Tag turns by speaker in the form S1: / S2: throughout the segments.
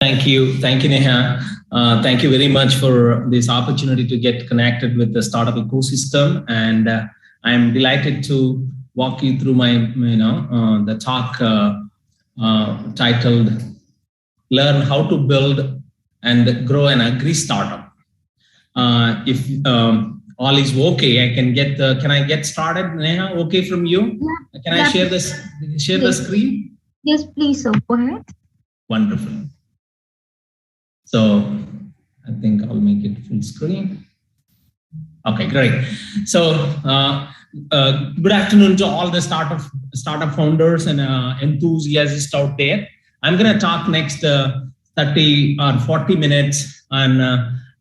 S1: Thank you, Neha. Thank you very much for this opportunity to get connected with the startup ecosystem, and I'm delighted to walk you through my, the talk titled "Learn How to Build and Grow an Agri Startup." If all is okay, I can get. Can I get started, Neha? Okay from you?
S2: Yeah,
S1: Can I share this? Share the
S2: yes,
S1: screen?
S2: yes, please, sir. Go ahead.
S1: Wonderful. So I think I'll make it full screen. Okay, great. So good afternoon to all the startup founders and enthusiasts out there. I'm going to talk next 30 or 40 minutes on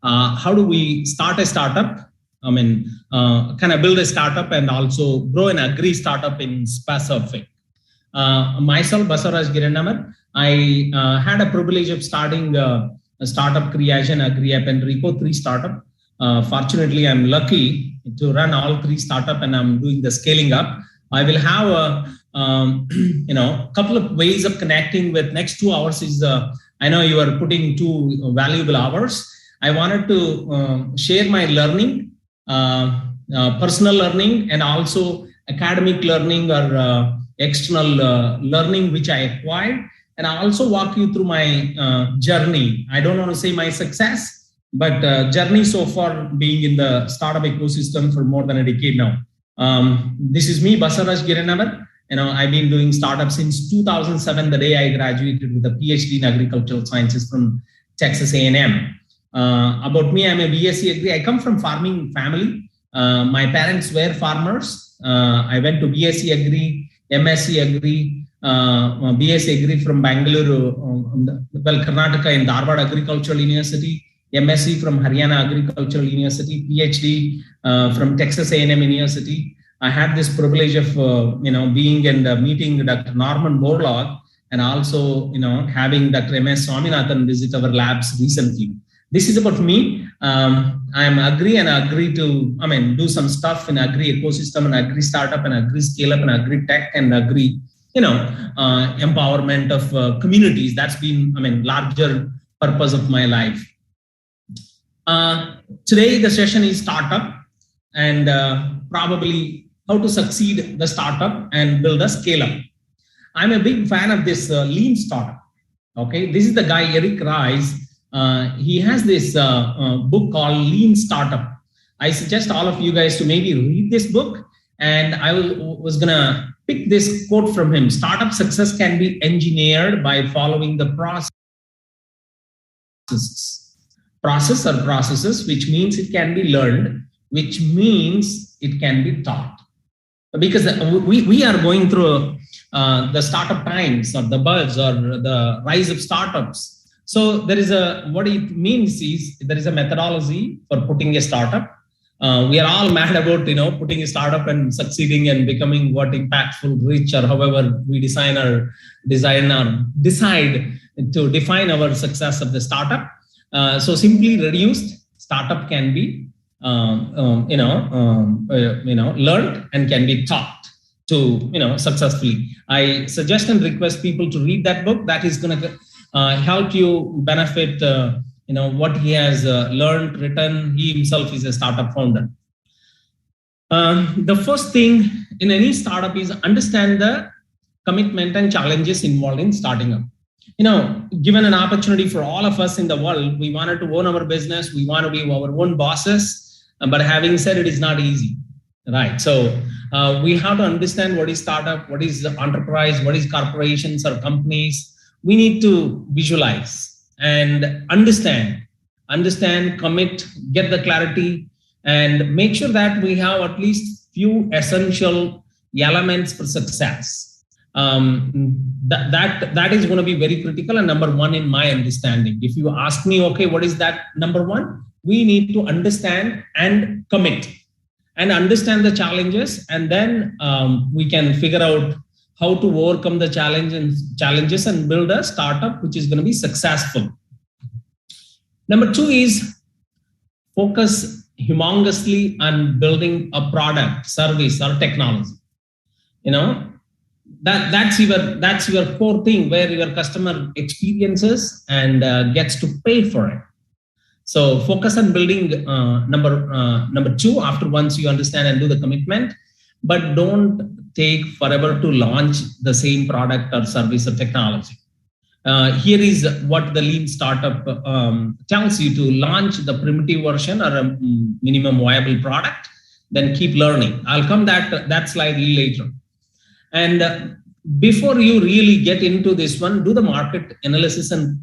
S1: how do we start a startup. I mean, can I build a startup and also grow an agri startup in specific? Myself, Basaraj Giranamar, I had a privilege of starting a startup creation, Agri App and Repo 3 startup. Fortunately, I'm lucky to run all 3 startup and I'm doing the scaling up. I will have a couple of ways of connecting with next 2 hours is I know you are putting 2 valuable hours. I wanted to share my learning, personal learning, and also academic learning or external learning which I acquired, and I also walk you through my journey. I don't want to say my success, but journey so far being in the startup ecosystem for more than a decade now. This is me, Basaraj Giranamar. I've been doing startups since 2007, the day I graduated with a PhD in agricultural sciences from Texas A&M. About me, I'm a BSc Agri. I come from farming family. My parents were farmers. I went to BSc Agri, MSc Agri, BSc Agri from Bangalore, Karnataka in Dharwad Agricultural University, MSc from Haryana Agricultural University, PhD from Texas A&M University. I had this privilege of being and meeting Dr. Norman Borlaug, and also having Dr. MS Swaminathan visit our labs recently. This is about me. I am agree and agree to do some stuff in agri ecosystem and agri startup and agri scale up and agri tech and agri empowerment of communities. That's been larger purpose of my life. Today the session is startup and probably how to succeed the startup and build a scale up. I'm a big fan of this lean startup. Okay, this is the guy Eric Ries. He has this book called Lean Startup. I suggest all of you guys to maybe read this book, and I was gonna pick this quote from him: startup success can be engineered by following the processes, which means it can be learned, which means it can be taught. Because we are going through the startup times or the buzz or the rise of startups. So there is what it means is there is a methodology for putting a startup. We are all mad about putting a startup and succeeding and becoming what impactful, rich, or however we decide to define our success of the startup. So simply reduced, startup can be learned and can be taught to successfully. I suggest and request people to read that book. That is going to help you benefit what he has learned, written. He himself is a startup founder. The first thing in any startup is understand the commitment and challenges involved in starting up. Given an opportunity for all of us in the world, we wanted to own our business, we want to be our own bosses, but having said it is not easy, right? So we have to understand what is startup, what is enterprise, what is corporations or companies. We need to visualize and understand, commit, get the clarity, and make sure that we have at least few essential elements for success. That is going to be very critical and number one in my understanding. If you ask me, okay, what is that number one? We need to understand and commit and understand the challenges, and then we can figure out how to overcome the challenges and build a startup which is going to be successful. Number two is focus humongously on building a product, service, or technology. that's your core thing where your customer experiences and gets to pay for it. So focus on building number two after once you understand and do the commitment, but don't take forever to launch the same product or service or technology. Here is what the lean startup tells you: to launch the primitive version or a minimum viable product, then keep learning. I'll come that slide later. And before you really get into this one, do the market analysis and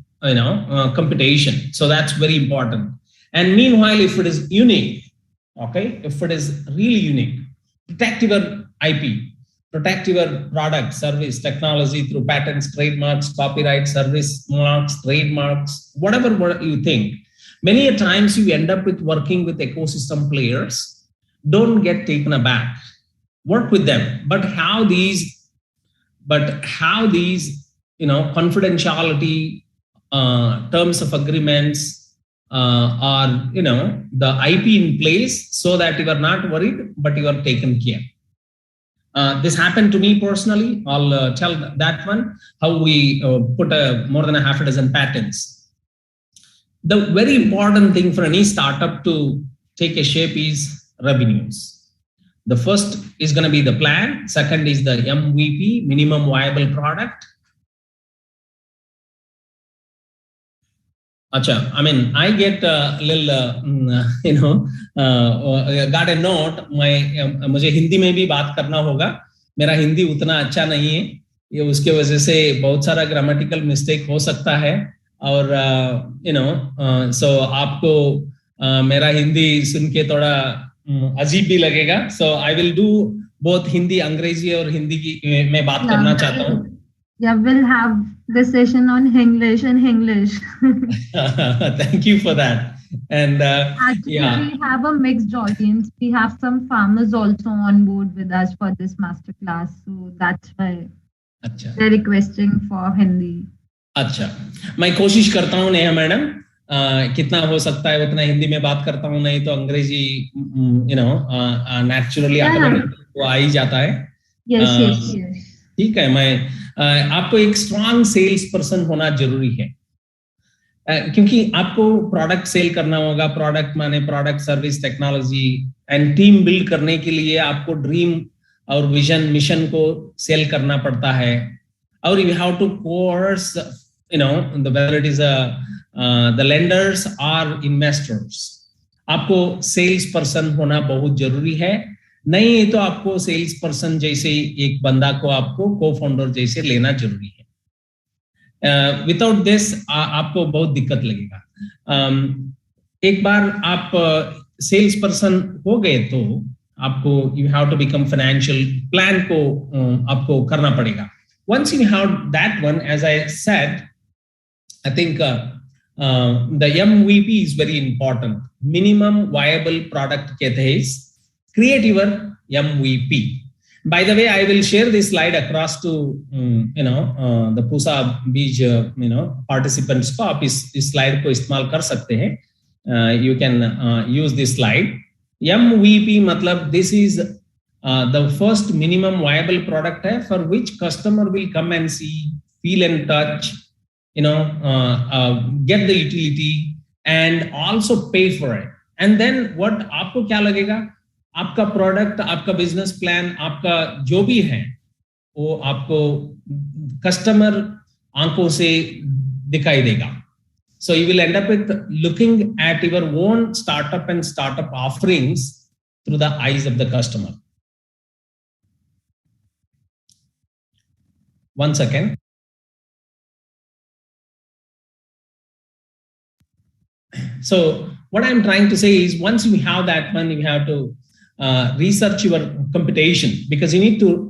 S1: computation. So that's very important. And meanwhile, if it is unique, okay, if it is really unique, protect your IP, protect your product, service, technology through patents, trademarks, copyright, service marks, trademarks, whatever you think. Many a times you end up with working with ecosystem players. Don't get taken aback. Work with them, but how these confidentiality terms of agreements are the IP in place so that you are not worried, but you are taken care. This happened to me personally. I'll tell that one, how we put more than a half a dozen patents. The very important thing for any startup to take a shape is revenues. The first is going to be the plan. Second is the MVP, minimum viable product. Acha, I mean, I get a little, got a note. मुझे हिंदी में भी बात करना होगा. मेरा हिंदी उतना अच्छा नहीं है. ये उसके वजह से बहुत सारा ग्रामेटिकल मिस्टेक हो सकता है. और so आपको मेरा हिंदी सुन के थोड़ा अजीब भी लगेगा. So I will do both Hindi अंग्रेजी और हिंदी की मैं बात करना चाहता हूँ.
S2: Yeah, we'll have this session on English and English.
S1: Thank you for that. And
S2: actually, we have a mixed audience. We have some farmers also on board with us for this masterclass. So that's why they're requesting for Hindi.
S1: अच्छा, मैं कोशिश करता हूँ Neha madam, कितना हो सकता है उतना हिंदी में बात करता हूँ, नहीं तो अंग्रेजी नेचुरली ऑटोमेटिकली वो आ ही जाता है.
S2: yes.
S1: ठीक है, मैं आपको एक स्ट्रांग सेल्स पर्सन होना जरूरी है, क्योंकि आपको प्रोडक्ट सेल करना होगा. प्रोडक्ट माने product, service, technology, and team build करने के लिए आपको ड्रीम और विजन, मिशन को सेल करना पड़ता है. और you have to course whether it is the lenders or investors. आपको सेल्स पर्सन होना बहुत जरूरी है. नहीं तो आपको सेल्स पर्सन जैसे एक बंदा को आपको को फाउंडर जैसे लेना जरूरी है. विदाउट दिस आपको बहुत दिक्कत लगेगा. एक बार आप सेल्स पर्सन हो गए तो आपको you have to become financial plan को आपको करना पड़ेगा. Once you have that one, as I said, I think the MVP is very important. Minimum viable product कहते हैं. Create your MVP. By the way, I will share this slide across to the Pusa Beach participants को. आप इस slide को इस्तेमाल कर सकते हैं. You can use this slide. MVP मतलब this is the first minimum viable product है for which customer will come and see, feel and touch, get the utility and also pay for it. And then what आपको क्या लगेगा? आपका product, आपका business plan, आपका जो भी है वो आपको कस्टमर आंखों से दिखाई देगा. So you will end up with looking at your own startup and startup offerings through the eyes of the customer. One second. So what I'm trying to say is, once you have that one, you have to research your competition, because you need to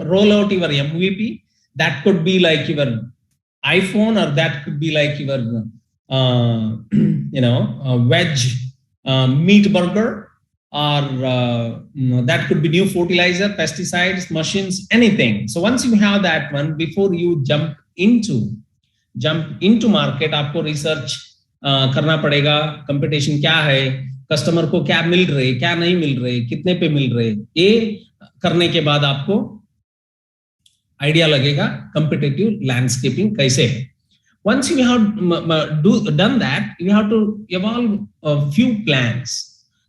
S1: roll out your MVP. That could be like your iPhone, or that could be like your veg meat burger, or that could be new fertilizer, pesticides, machines, anything. So once you have that one, before you jump into market, आपको research करना पड़ेगा. Competition क्या है, customer को क्या मिल रहे, क्या नहीं मिल रहे, कितने पे मिल रहे. ये करने के बाद आपको आइडिया लगेगा competitive landscaping कैसे है. Once you have done that, you have to evolve a few plans.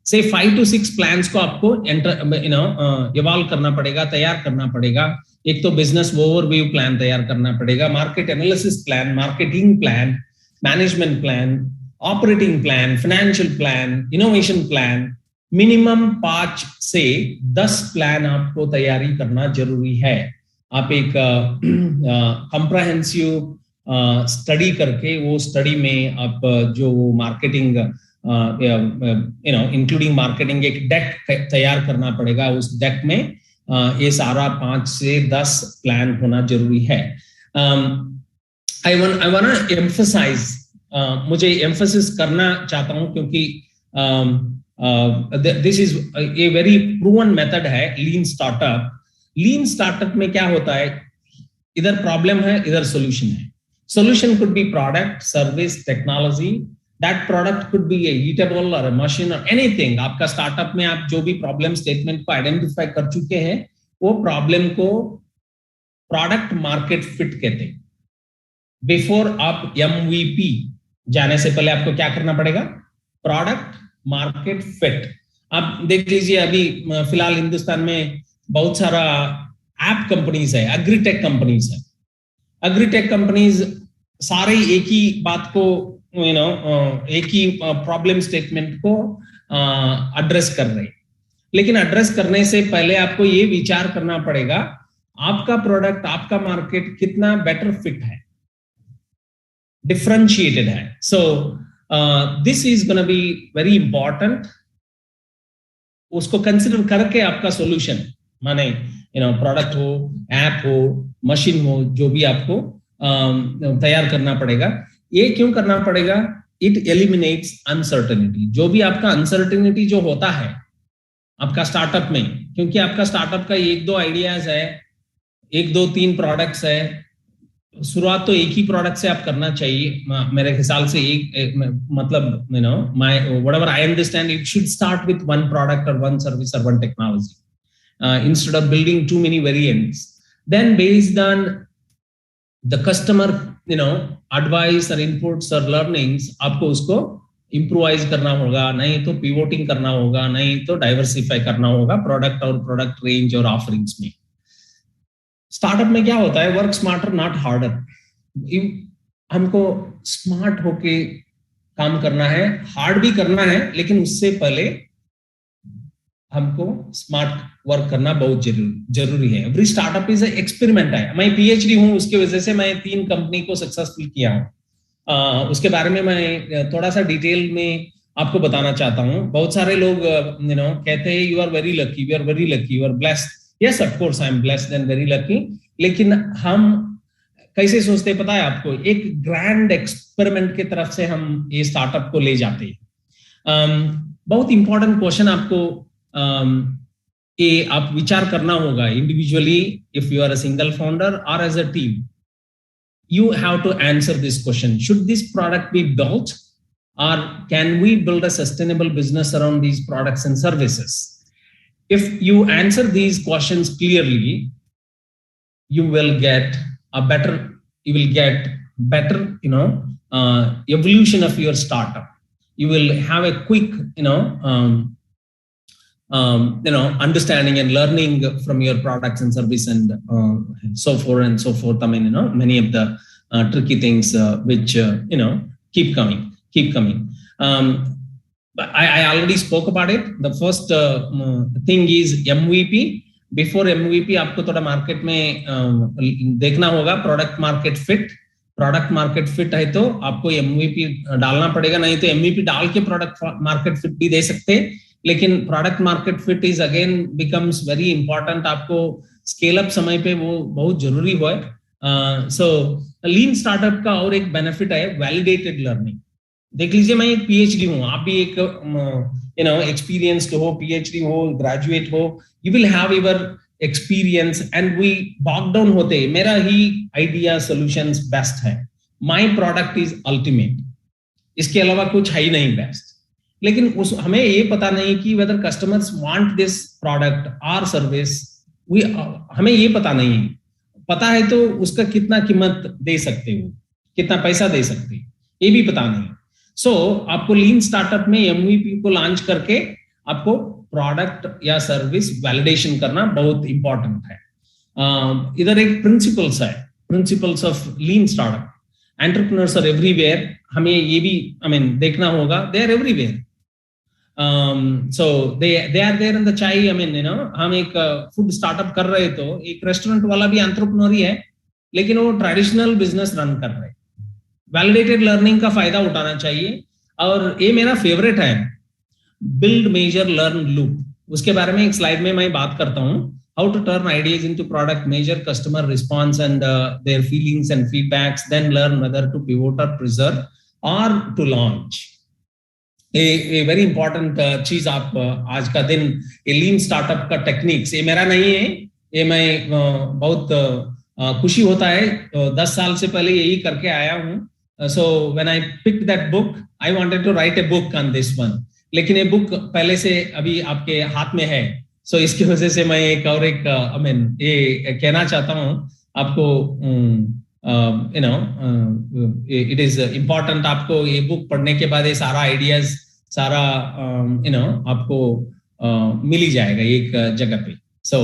S1: Say 5 to 6 plans को आपको evolve करना पड़ेगा, तैयार करना पड़ेगा. एक तो business overview plan तैयार करना पड़ेगा, market analysis plan, marketing plan, management plan, operating plan, financial plan, innovation plan. Minimum 5 से 10 plan आपको तैयारी करना जरूरी है. आप एक comprehensive स्टडी करके वो स्टडी में आप जो मार्केटिंग इंक्लूडिंग मार्केटिंग एक डेक तैयार करना पड़ेगा. उस डेक में ये सारा 5 से 10 प्लान होना जरूरी है. आई वांट टू एम्फसाइज, मुझे एम्फसिस करना चाहता हूं क्योंकि this is a very proven method है लीन स्टार्टअप. लीन स्टार्टअप में क्या होता है, इधर प्रॉब्लम है, इधर सॉल्यूशन है. Solution could be product, service, technology. That product could be a eatable or a machine or anything. आपका स्टार्टअप में आप जो भी प्रॉब्लम स्टेटमेंट को आइडेंटिफाई कर चुके हैं, वो प्रॉब्लम को प्रोडक्ट मार्केट फिट कहते हैं. बिफोर आप MVP जाने से पहले आपको क्या करना पड़ेगा, प्रोडक्ट मार्केट फिट. आप देख लीजिए अभी फिलहाल हिंदुस्तान में बहुत सारा ऐप कंपनीज है, एग्रीटेक कंपनीज है. एग्रीटेक कंपनीज सारे एक ही बात को एक ही प्रॉब्लम स्टेटमेंट को एड्रेस कर रहे हैं. लेकिन एड्रेस करने से पहले आपको ये विचार करना पड़ेगा आपका प्रोडक्ट, आपका मार्केट कितना बेटर फिट है, डिफरेंशिएटेड है. So this is gonna be very important. उसको कंसिडर करके आपका सॉल्यूशन, माने प्रोडक्ट हो, ऐप हो, मशीन हो, जो भी आपको तैयार करना पड़ेगा. ये क्यों करना पड़ेगा, इट एलिमिनेट्स अनसर्टेनिटी. जो भी आपका अनसर्टेनिटी जो होता है आपका स्टार्टअप में, क्योंकि आपका स्टार्टअप का 1-2 आइडियाज है, 1-2-3 प्रोडक्ट्स है. शुरुआत तो एक ही प्रोडक्ट से आप करना चाहिए मेरे ख्याल से. मतलब whatever I understand, it should start with one product or one service or one technology. Instead of building too many variants, then based on the customer advice or inputs or learnings, आपको उसको improvise करना होगा, नहीं तो pivoting करना होगा, नहीं तो diversify करना होगा प्रोडक्ट और प्रोडक्ट रेंज और ऑफरिंग्स में. स्टार्टअप में क्या होता है, वर्क स्मार्टर नॉट हार्डर. हमको स्मार्ट होके काम करना है, हार्ड भी करना है, लेकिन उससे पहले हमको स्मार्ट वर्क करना बहुत जरूरी है. एवरी स्टार्टअप इज एक्सपेरिमेंट है. मैं PhD हूं, उसके वजह से मैं 3 कंपनी को सक्सेसफुल किया हूं. उसके बारे में मैं थोड़ा सा डिटेल में आपको बताना चाहता हूं. बहुत सारे लोग कहते हैं you are very lucky, you are very lucky, you are blessed. Yes, of course I am blessed and very lucky. लेकिन हम कैसे सोचते हैं पता है आपको, एक ग्रैंड एक्सपेरिमेंट की तरफ से हम ये स्टार्टअप को ले जाते हैं. बहुत इंपॉर्टेंट क्वेश्चन आपको आप विचार करना होगा individually. If you are a single founder और as a team, you have to answer this question. Should this product be built, or can we build a sustainable business around these products and services? If you answer these questions clearly, you will get better evolution of your startup. You will have a quick understanding and learning from your products and service and so forth and so forth. I mean, many of the tricky things which keep coming. But I already spoke about it. The first thing is MVP. Before MVP, आपको थोड़ा market में देखना होगा product market fit. Product market fit है तो आपको MVP डालना पड़ेगा, नहीं तो MVP डाल के प्रोडक्ट मार्केट फिट भी दे सकते हैं. लेकिन product market fit is again becomes very important. आपको स्केल अप समय पे वो बहुत जरूरी हो. सो लीन स्टार्टअप का और एक बेनिफिट है वैलिडेटेड लर्निंग. देख लीजिए, मैं एक PhD हूँ, आप भी एक एक्सपीरियंस्ड हो, PhD हो, ग्रेजुएट हो. You will have your experience and we bog down होते मेरा ही आइडिया सॉल्यूशंस बेस्ट है, माय प्रोडक्ट इज अल्टीमेट, इसके अलावा कुछ है ही नहीं बेस्ट. लेकिन हमें ये पता नहीं कि whether customers want this product और सर्विस. हमें ये पता नहीं है. पता है तो उसका कितना कीमत दे सकते हो, कितना पैसा दे सकते हो, ये भी पता नहीं। सो आपको लीन स्टार्टअप में MVP को लॉन्च करके आपको प्रोडक्ट या सर्विस वैलिडेशन करना बहुत इंपॉर्टेंट है। इधर एक प्रिंसिपल्स है, principles of lean startup. Entrepreneurs are everywhere, हमें ये भी देखना होगा, they are everywhere. So they are there in the chai, हम एक फूड स्टार्टअप कर रहे तो एक रेस्टोरेंट वाला भी एंटरप्रेन्योर ही है, लेकिन वो ट्रेडिशनल बिजनेस रन कर रहे। वैलिडेटेड लर्निंग का फायदा उठाना चाहिए। और ये मेरा फेवरेट है, बिल्ड मेजर लर्न लूप। उसके बारे में एक स्लाइड में मैं बात करता हूँ, how to turn ideas into product, measure customer response and their feelings and feedbacks, then learn whether to pivot और प्रिजर्व और to launch. A very important चीज आप आज का दिन ये लीन स्टार्टअप का टेक्निक्स, ये मेरा नहीं है, ये मैं बहुत खुशी होता है 10 साल से पहले यही करके आया हूँ। So when I picked that book I wanted to write a book on this one, लेकिन ये बुक पहले से अभी आपके हाथ में है। सो इसकी वजह से मैं एक और एक ये कहना चाहता हूँ आपको, इट इज इम्पोर्टेंट आपको ये बुक पढ़ने के बाद ये सारा आइडियाज सारा आपको मिल ही जाएगा एक जगह पे। So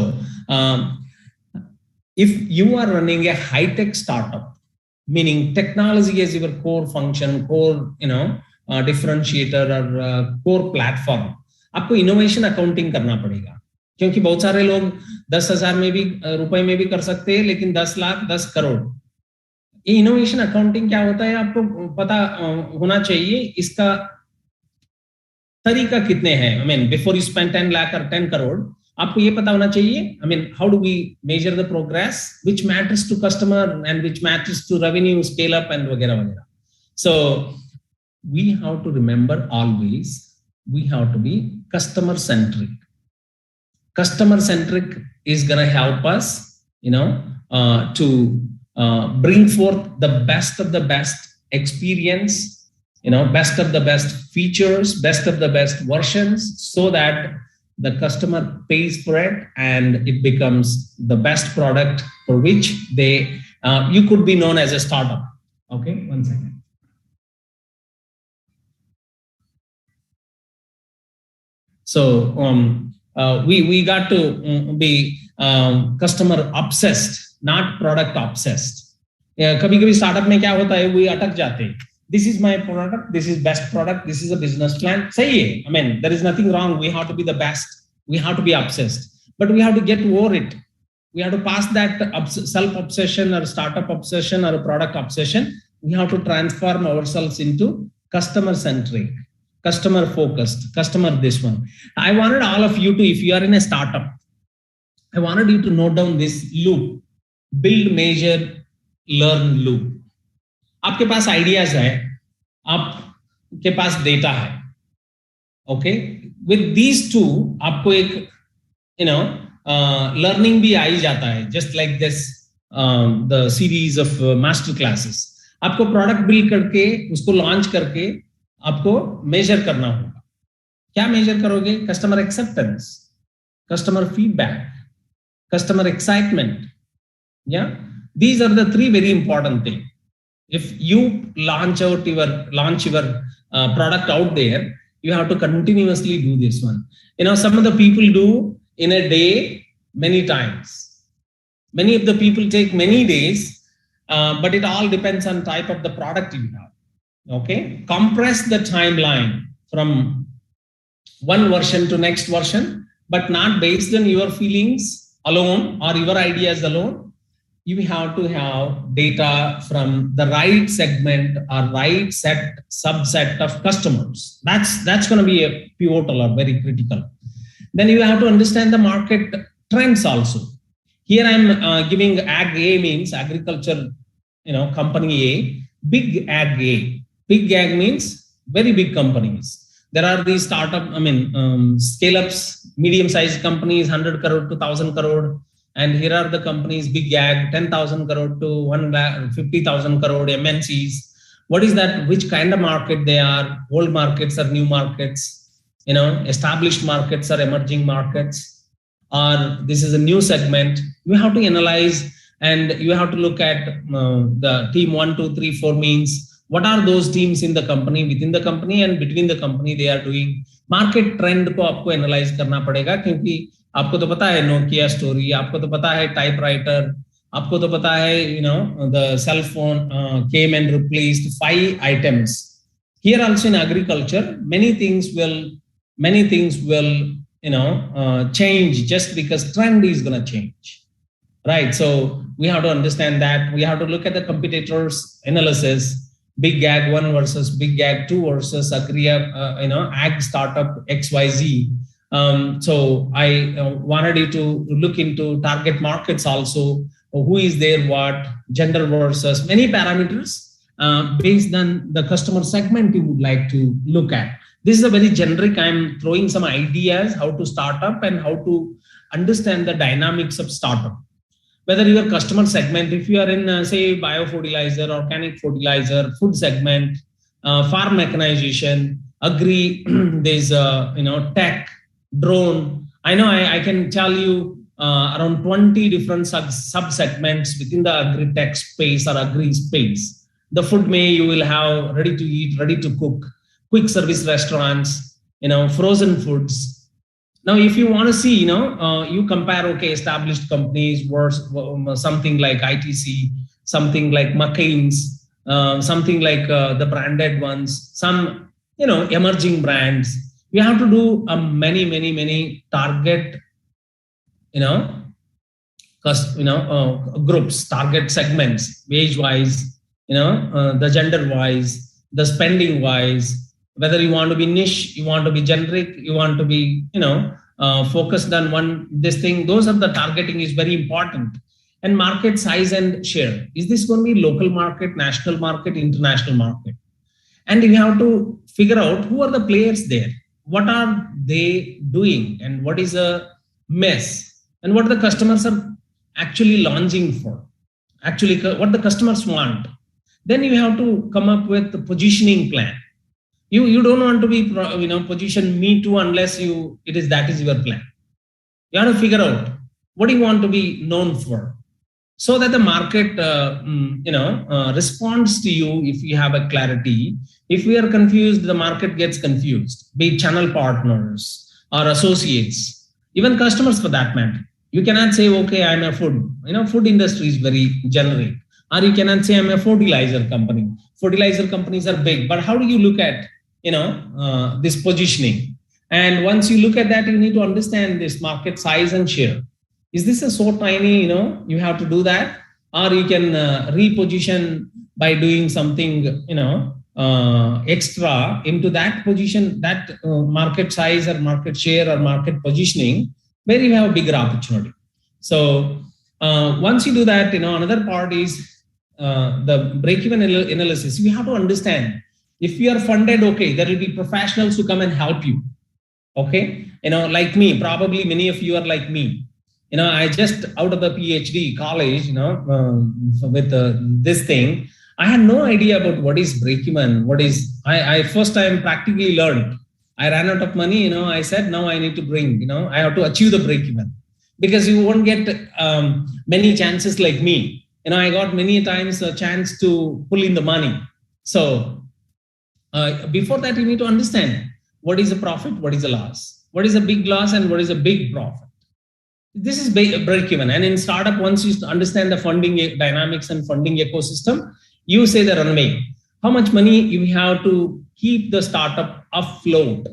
S1: if you are running a hi-tech startup, meaning technology is your core function, core differentiator और कोर प्लेटफॉर्म, आपको इनोवेशन अकाउंटिंग करना पड़ेगा। क्योंकि बहुत सारे लोग 10,000 में भी रुपए में भी कर सकते हैं, लेकिन 10 लाख 10 करोड़। ये इनोवेशन अकाउंटिंग क्या होता है आपको पता होना चाहिए, इसका तरीका कितने हैं। बिफोर यू स्पेंड 10 लाख और 10 करोड़, आपको ये पता होना चाहिए how do we measure the progress, which matters to customer and which matters to revenue scale up and वगैरह वगैरह। So we have to remember always, we have to be customer centric. Customer centric is going to help us, to bring forth the best of the best experience, best of the best features, best of the best versions, so that the customer pays for it and it becomes the best product for which you could be known as a startup. Okay, one second. So, we got to be customer obsessed, not product obsessed. कभी-कभी startup में क्या होता है, वो अटक जाते हैं. This is my product, this is best product, this is a business plan. सही है, there is nothing wrong. We have to be the best. We have to be obsessed, but we have to get over it. We have to pass that self-obsession or startup obsession or a product obsession. We have to transform ourselves into customer-centric, customer-focused, customer this one. I wanted all of you to, if you are in a startup, I wanted you to note down this loop, build, measure, learn loop. आपके पास ideas है, आपके पास data है, okay, with these two आपको एक learning भी आ ही जाता है, just like this the series of master classes. आपको प्रोडक्ट बिल्ड करके उसको लॉन्च करके आपको मेजर करना होगा। क्या मेजर करोगे? Customer acceptance, customer feedback, customer excitement, या these are the three very important things. If you launch your product out there, you have to continuously do this one. Some of the people do in a day many times. Many of the people take many days, but it all depends on type of the product you have. Okay, compress the timeline from one version to next version, but not based on your feelings alone or your ideas alone. You have to have data from the right segment or right subset of customers. That's going to be a pivotal or very critical. Then you have to understand the market trends also. Here I'm giving Ag A means agriculture, company A, big Ag A. Big Ag means very big companies. There are these startup, scale-ups, medium-sized companies, 100 crore to 1,000 crore. And here are the companies, big Ag, 10,000 crore to 150,000 crore MNCs. What is that? Which kind of market they are? Old markets or new markets? Established markets or emerging markets? Or this is a new segment? You have to analyze And you have to look at the team 1, 2, 3, 4 means what are those teams in the company, within the company and between the company they are doing. Market trend को आपको analyze करना पड़ेगा, क्योंकि आपको तो पता है Nokia story, आपको तो पता है typewriter, आपको तो पता है the cell phone came and replaced 5 items. Here also in agriculture, many things will change just because trend is going to change, right? So we have to understand that. We have to look at the competitors analysis. Big Ag 1 versus Big Ag 2 versus Agri, Ag startup XYZ. So I wanted you to look into target markets also. Who is there, what, gender versus many parameters based on the customer segment you would like to look at. This is a very generic, I'm throwing some ideas how to start up and how to understand the dynamics of startup. Whether your customer segment, if you are in say biofertilizer, organic fertilizer, food segment, farm mechanization, agri, there's tech, drone. I know I can tell you around 20 different sub-segments within the agri-tech space or agri space. The food you will have ready to eat, ready to cook, quick service restaurants, frozen foods. Now, if you want to see, you compare, established companies versus something like ITC, something like McCain's, something like the branded ones, some, emerging brands. You have to do many target, groups, target segments, wage-wise, the gender-wise, the spending-wise. Whether you want to be niche, you want to be generic, you want to be, focused on this thing. Those are the targeting is very important. And market size and share. Is this going to be local market, national market, international market? And you have to figure out who are the players there. What are they doing? And what is a mess? And what the customers are actually launching for? Actually, what the customers want. Then you have to come up with the positioning plan. You don't want to be position me too unless that is your plan. You have to figure out what do you want to be known for, so that the market responds to you. If you have a clarity, if we are confused, the market gets confused. Be it channel partners or associates, even customers for that matter. You cannot say, okay, I'm a food. Food industry is very generic. Or you cannot say I'm a fertilizer company. Fertilizer companies are big, but how do you look at this positioning? And once you look at that, you need to understand this market size and share. Is this a so tiny, you have to do that, or you can reposition by doing something, extra into that position, that market size or market share or market positioning, where you have a bigger opportunity. So once you do that, another part is the break-even analysis. You have to understand, if you are funded, there will be professionals who come and help you. Like me, probably many of you are like me. I just out of the PhD college, with this thing, I had no idea about what is break-even. I first time practically learned. I ran out of money, I said, now I need to bring, I have to achieve the break-even, because you won't get many chances like me. I got many times a chance to pull in the money. So before that, you need to understand what is a profit, what is a loss, what is a big loss, and what is a big profit. This is break-even. And in startup, once you understand the funding dynamics and funding ecosystem, you say the runway. How much money you have to keep the startup afloat?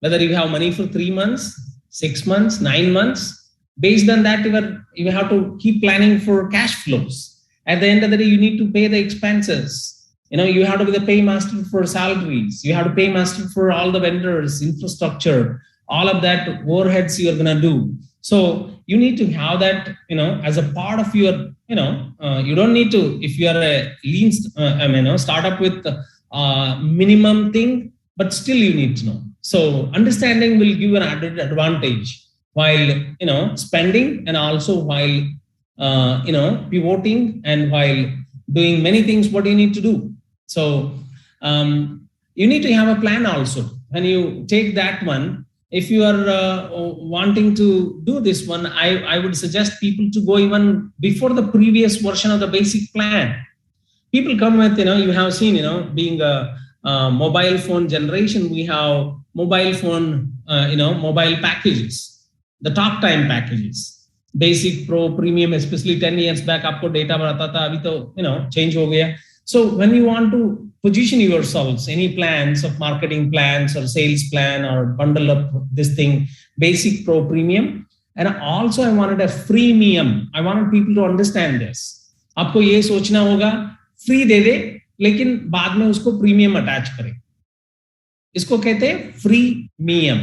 S1: Whether you have money for 3 months, 6 months, 9 months, based on that, you have to keep planning for cash flows. At the end of the day, you need to pay the expenses. You have to be the paymaster for salaries. You have to pay master for all the vendors, infrastructure, all of that overheads you're going to do. So you need to have that, as a part of your, you don't need to, if you are a lean, startup with minimum thing, but still you need to know. So understanding will give you an added advantage while, spending, and also while, pivoting, and while doing many things, what you need to do. So you need to have a plan also. When you take that one, if you are wanting to do this one, I would suggest people to go even before the previous version of the basic plan. People come with, you have seen, being a mobile phone generation, we have mobile phone, mobile packages, the talk time packages, basic, pro, premium, especially 10 years back, aapko data barata tha, abhi to, change ho gaya. So when you want to position yourselves, any plans of marketing plans or sales plan or bundle up this thing, basic, pro, premium, and also I wanted a freemium. I wanted people to understand this. Aapko ye sochna hoga, free दे दे लेकिन बाद में उसको premium attach करे. इसको कहते हैं फ्रीमियम.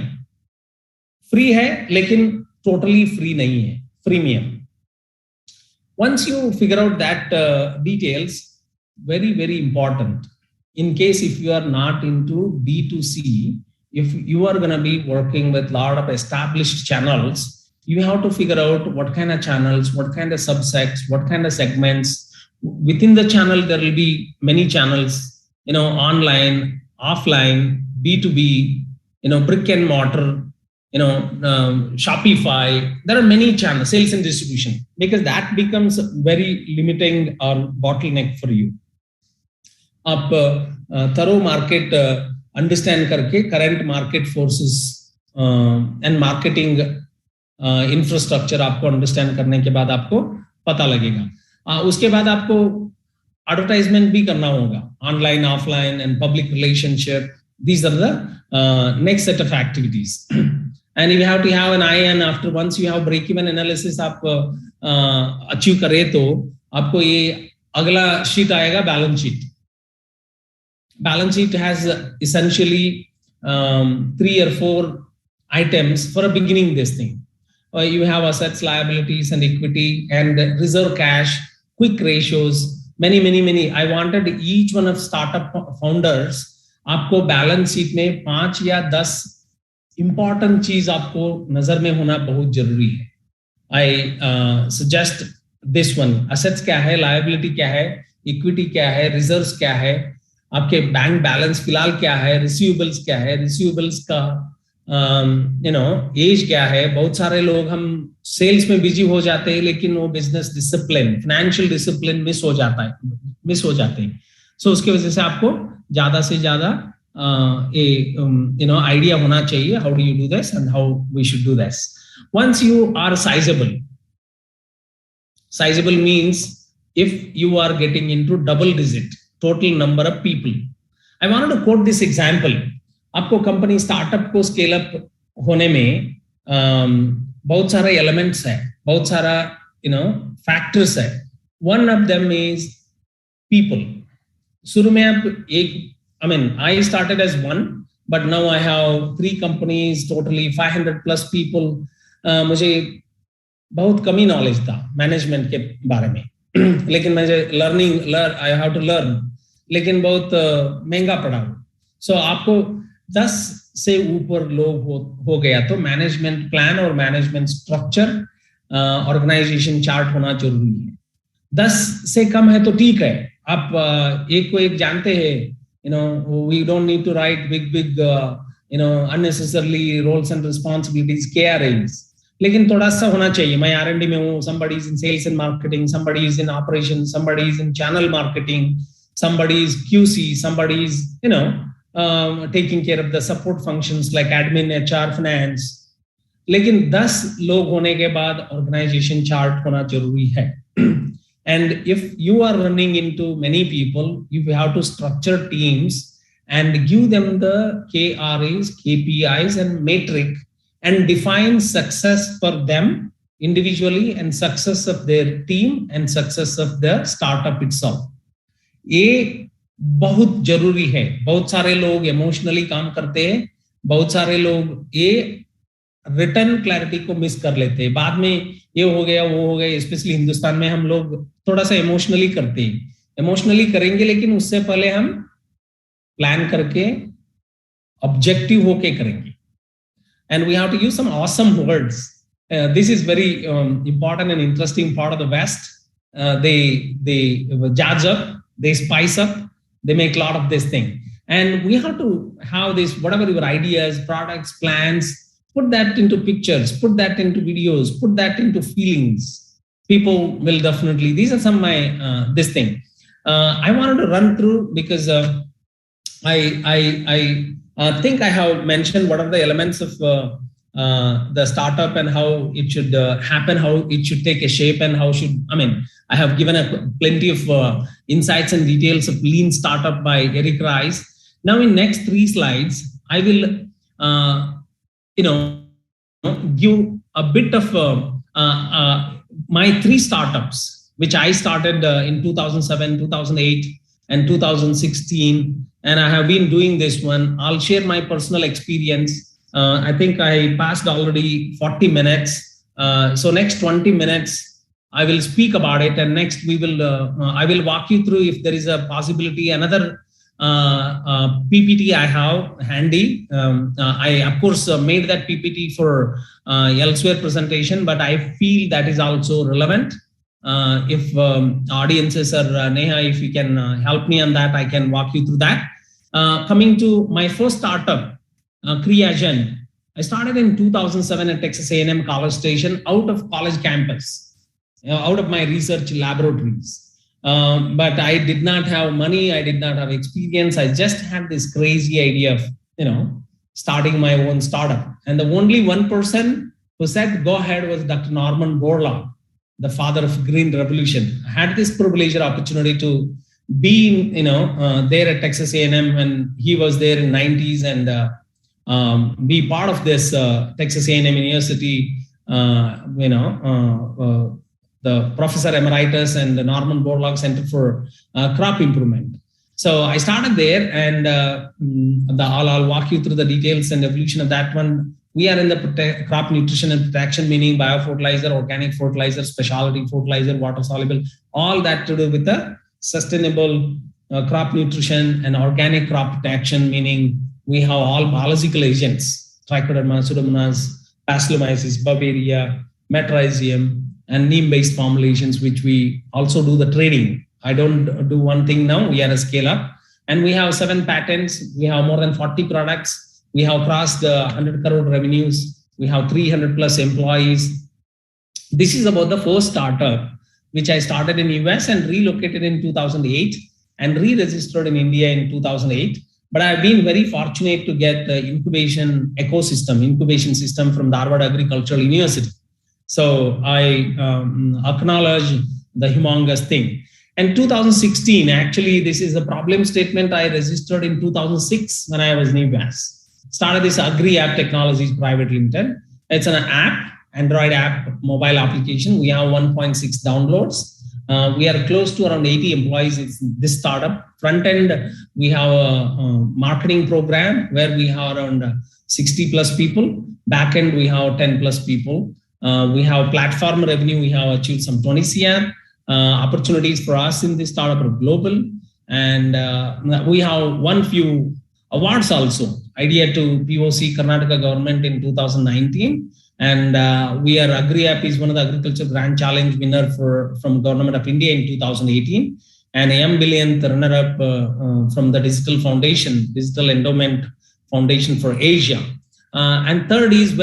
S1: फ्री है लेकिन टोटली फ्री नहीं है, freemium. Once you figure out that details, very, very important. In case if you are not into B2C, if you are going to be working with a lot of established channels, you have to figure out what kind of channels, what kind of subsects, what kind of segments. Within the channel, there will be many channels, online, offline, B2B, brick and mortar, Shopify. There are many channels, sales and distribution, because that becomes very limiting or bottleneck for you. आप thorough market understand करके current market forces and marketing infrastructure आपको understand करने के बाद आपको पता लगेगा. उसके बाद आपको advertisement भी करना होगा, online, offline, and public relationship. These are the next set of activities. And you have to have an eye, and after once you have break-even analysis आप achieve करे तो आपको ये अगला sheet आएगा, balance sheet. Balance sheet has essentially 3 or 4 items for a beginning this thing. You have assets, liabilities, and equity, and reserve cash, quick ratios, many. I wanted each one of startup founders, आपको balance sheet में 5 या 10 important चीज आपको नजर में होना बहुत जरूरी है. I suggest this one. Assets क्या है, liability क्या है, equity क्या है, reserves क्या है, आपके बैंक बैलेंस फिलहाल क्या है, रिसीवेबल्स क्या है, रिसीवेबल्स का एज क्या है. बहुत सारे लोग हम सेल्स में बिजी हो जाते हैं लेकिन वो business discipline, financial discipline miss हो जाते हैं. सो उसकी वजह से आपको ज्यादा से ज्यादा आइडिया होना चाहिए how do you do this and how we should do this. Once you are sizable means if you are getting into double digit total number of people. I wanted to quote this example. आपको company startup को scale up होने में बहुत सारे elements है, बहुत सारा factors है. One of them is people. शुरू में आप I started as one, but now I have 3 companies, totally 500 plus people. मुझे बहुत कमी नॉलेज था मैनेजमेंट के बारे में, लेकिन मुझे I have to learn, लेकिन बहुत महंगा पड़ा. सो आपको 10 से ऊपर लोग हो गया तो मैनेजमेंट प्लान और मैनेजमेंट स्ट्रक्चर, ऑर्गेनाइजेशन चार्ट होना जरूरी है. 10 से कम है तो ठीक है, आप एक को एक जानते हैं, we don't need to write big unnecessarily roles and responsibilities, KRAs. लेकिन थोड़ा सा होना चाहिए. मैं R&D में हूँ, somebody is in sales and marketing, somebody is in operations, somebody is in channel marketing, somebody is QC, somebody is taking care of the support functions like admin, HR, finance. लेकिन 10 लोग होने के बाद organisation chart होना जरूरी है. And if you are running into many people, you have to structure teams and give them the KRAs, KPIs, and metric, and define success for them individually and success of their team and success of the startup itself. ये बहुत जरूरी है. बहुत सारे लोग emotionally काम करते हैं, बहुत सारे लोग ये रिटर्न क्लैरिटी को मिस कर लेते हैं. बाद में ये हो गया वो हो गया. स्पेशली हिंदुस्तान में हम लोग थोड़ा सा इमोशनली करते हैं. इमोशनली करेंगे लेकिन उससे पहले हम प्लान करके ऑब्जेक्टिव होके करेंगे. And we have to use some awesome words. This is very important and interesting part of the west. they jazz up, they spice up, they make a lot of this thing. And we have to have this, whatever your ideas, products, plans, put that into pictures, put that into videos, put that into feelings. People will definitely, these are some of my, this thing. I wanted to run through because I think I have mentioned what are the elements of the startup and how it should happen, how it should take a shape, and how should, I have given plenty of insights and details of Lean Startup by Eric Rice. Now in next 3 slides, I will, give a bit of my 3 startups, which I started in 2007, 2008, and 2016. And I have been doing this one. I'll share my personal experience. I think I passed already 40 minutes. So next 20 minutes, I will speak about it. And next we will, I will walk you through if there is a possibility, another PPT I have handy. I of course made that PPT for elsewhere presentation, but I feel that is also relevant. If audiences are Neha, if you can help me on that, I can walk you through that. Coming to my first startup, Creagen. I started in 2007 at Texas A&M College Station, out of college campus, out of my research laboratories. But I did not have money. I did not have experience. I just had this crazy idea of, starting my own startup. And the only one person who said, go ahead, was Dr. Norman Borlaug, the father of Green Revolution. I had this privilege or opportunity to be, there at Texas A&M when he was there in 90s and be part of this Texas A&M University, the Professor Emeritus and the Norman Borlaug Center for Crop Improvement. So I started there, and I'll walk you through the details and evolution of that one. We are in the crop nutrition and protection, meaning biofertilizer, organic fertilizer, specialty fertilizer, water soluble, all that to do with the sustainable crop nutrition and organic crop protection, meaning we have all biological agents, trichoderma, pseudomonas, bacillomyces, Beauveria, metrrhizium, and neem-based formulations, which we also do the trading. I don't do one thing now. We are a scale up, and we have 7 patents. We have more than 40 products. We have crossed 100 crore revenues. We have 300 plus employees. This is about the first startup, which I started in US and relocated in 2008 and re-registered in India in 2008. But I've been very fortunate to get the incubation system from the Harvard Agricultural University. So I acknowledge the humongous thing. And 2016, actually, this is a problem statement I registered in 2006 when I was in US. Started this Agri App Technologies Private Limited. It's an app, Android app, mobile application. We have 1.6 downloads. We are close to around 80 employees. It's this startup. Front end, we have a marketing program where we have around 60 plus people. Back end, we have 10 plus people. We have platform revenue. We have achieved some 20 CR. Opportunities for us in this startup are global. And we have won few awards also. Idea to POC Karnataka government in 2019. And we are Agri-App is one of the Agriculture Grand Challenge winner from Government of India in 2018. And M billionth runner-up from the Digital Endowment Foundation for Asia. And third is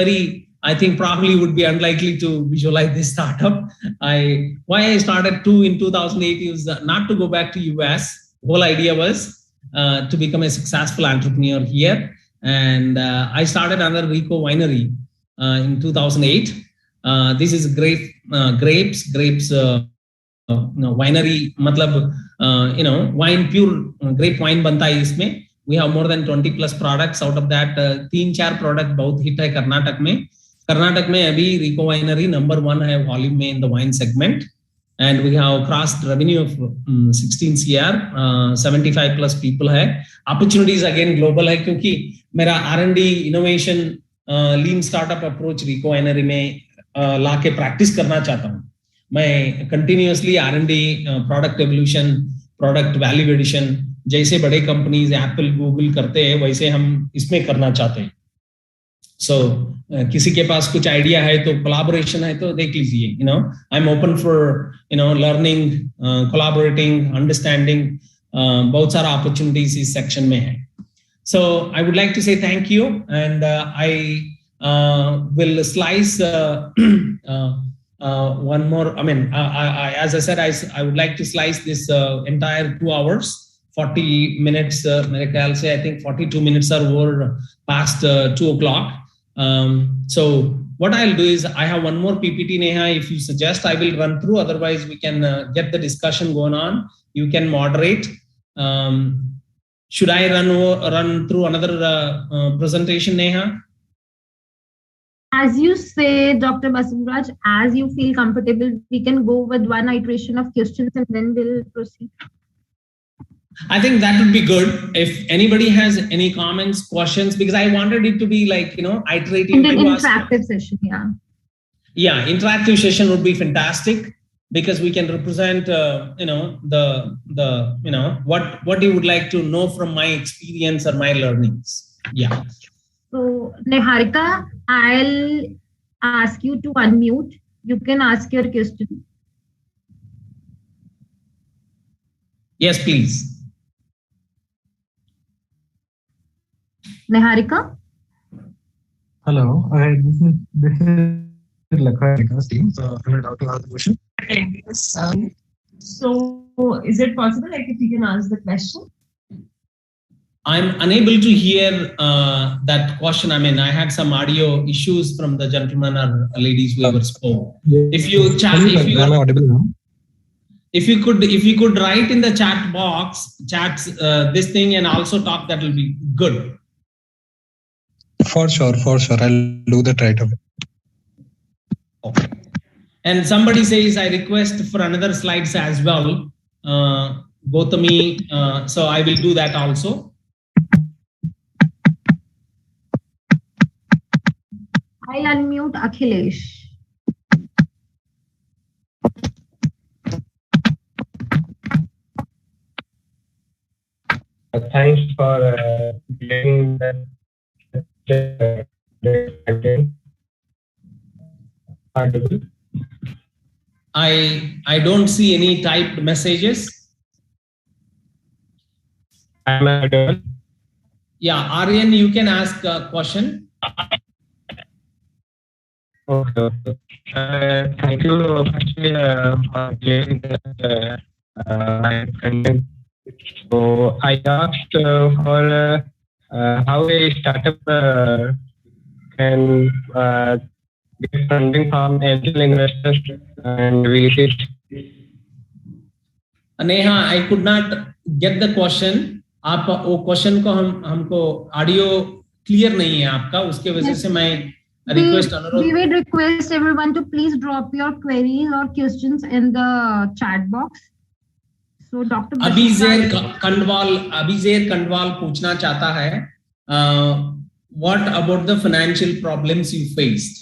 S1: I think probably would be unlikely to visualize this startup. Why I started in 2008 was not to go back to US. Whole idea was to become a successful entrepreneur here. And I started under Rico Winery in 2008. This is grapes winery, matlab, wine, pure grape wine banta hai isme. We have more than 20 plus products. Out of that, 3-4 product बहुत hit है कर्नाटक में. कर्नाटक में अभी Rico Winery number 1 है volume में in the wine segment. And we have crossed revenue of 16 CR, 75 plus people hai. Opportunities again global hai क्योंकि मेरा R&D innovation lean startup approach Rico Winery में लाके practice करना चाहता हूँ. मैं continuously R&D product evolution, product value addition जैसे बड़े कंपनीज एप्पल गूगल करते हैं वैसे हम इसमें करना चाहते हैं. So किसी के पास कुछ आइडिया है तो कोलैबोरेशन है तो देख लीजिए. I am open for learning, collaborating, understanding. बहुत सारा अपॉर्चुनिटीज इस सेक्शन में है. So I would like to say thank you, and will slice one more. I mean, as I said, I would like to slice this entire 2 hours, 40 minutes. I think 42 minutes are over past 2 o'clock. So what I'll do is I have one more PPT, Neha. If you suggest, I will run through. Otherwise, we can get the discussion going on. You can moderate. Should I run through another presentation, Neha?
S2: As you say, Dr. Basuraj, as you feel comfortable, we can go with one iteration of questions and then we'll proceed.
S1: I think that would be good. If anybody has any comments, questions, because I wanted it to be like, iterative.
S2: And an interactive session, yeah.
S1: Yeah, interactive session would be fantastic because we can represent, what you would like to know from my experience or my learnings. Yeah.
S2: So, Niharika, I'll ask you to unmute. You can ask your question.
S1: Yes, please.
S2: Niharika?
S3: Hello, this is Lakshmi's team. So I'm about to ask the question.
S2: So, is it possible, if you can ask the question?
S1: I'm unable to hear that question. I mean, I had some audio issues from the gentleman or ladies who ever spoke. If you chat,
S3: am I audible now?
S1: If you could write in the chat box, this thing and also talk, that will be good.
S3: For sure. I'll do that right away.
S1: Okay. And somebody says, I request for another slides as well. Gautami, so I will do that also.
S2: I'll unmute Akhilesh.
S4: Thanks for giving that.
S1: I don't see any typed messages. Yeah, Aryan, you can ask a question.
S4: Okay. Thank you for giving that content. So I asked for how a startup can get funding from angel investors and VCs.
S1: Neha, I could not get the question. आप वो question को हमको audio clear नहीं है आपका, उसके वजह से मैं request अनुरोध.
S2: We would request everyone to please drop your queries or questions in the chat box. So Dr.
S1: अभिजेर Kandwal पूछना चाहता है, what about the financial problems you faced?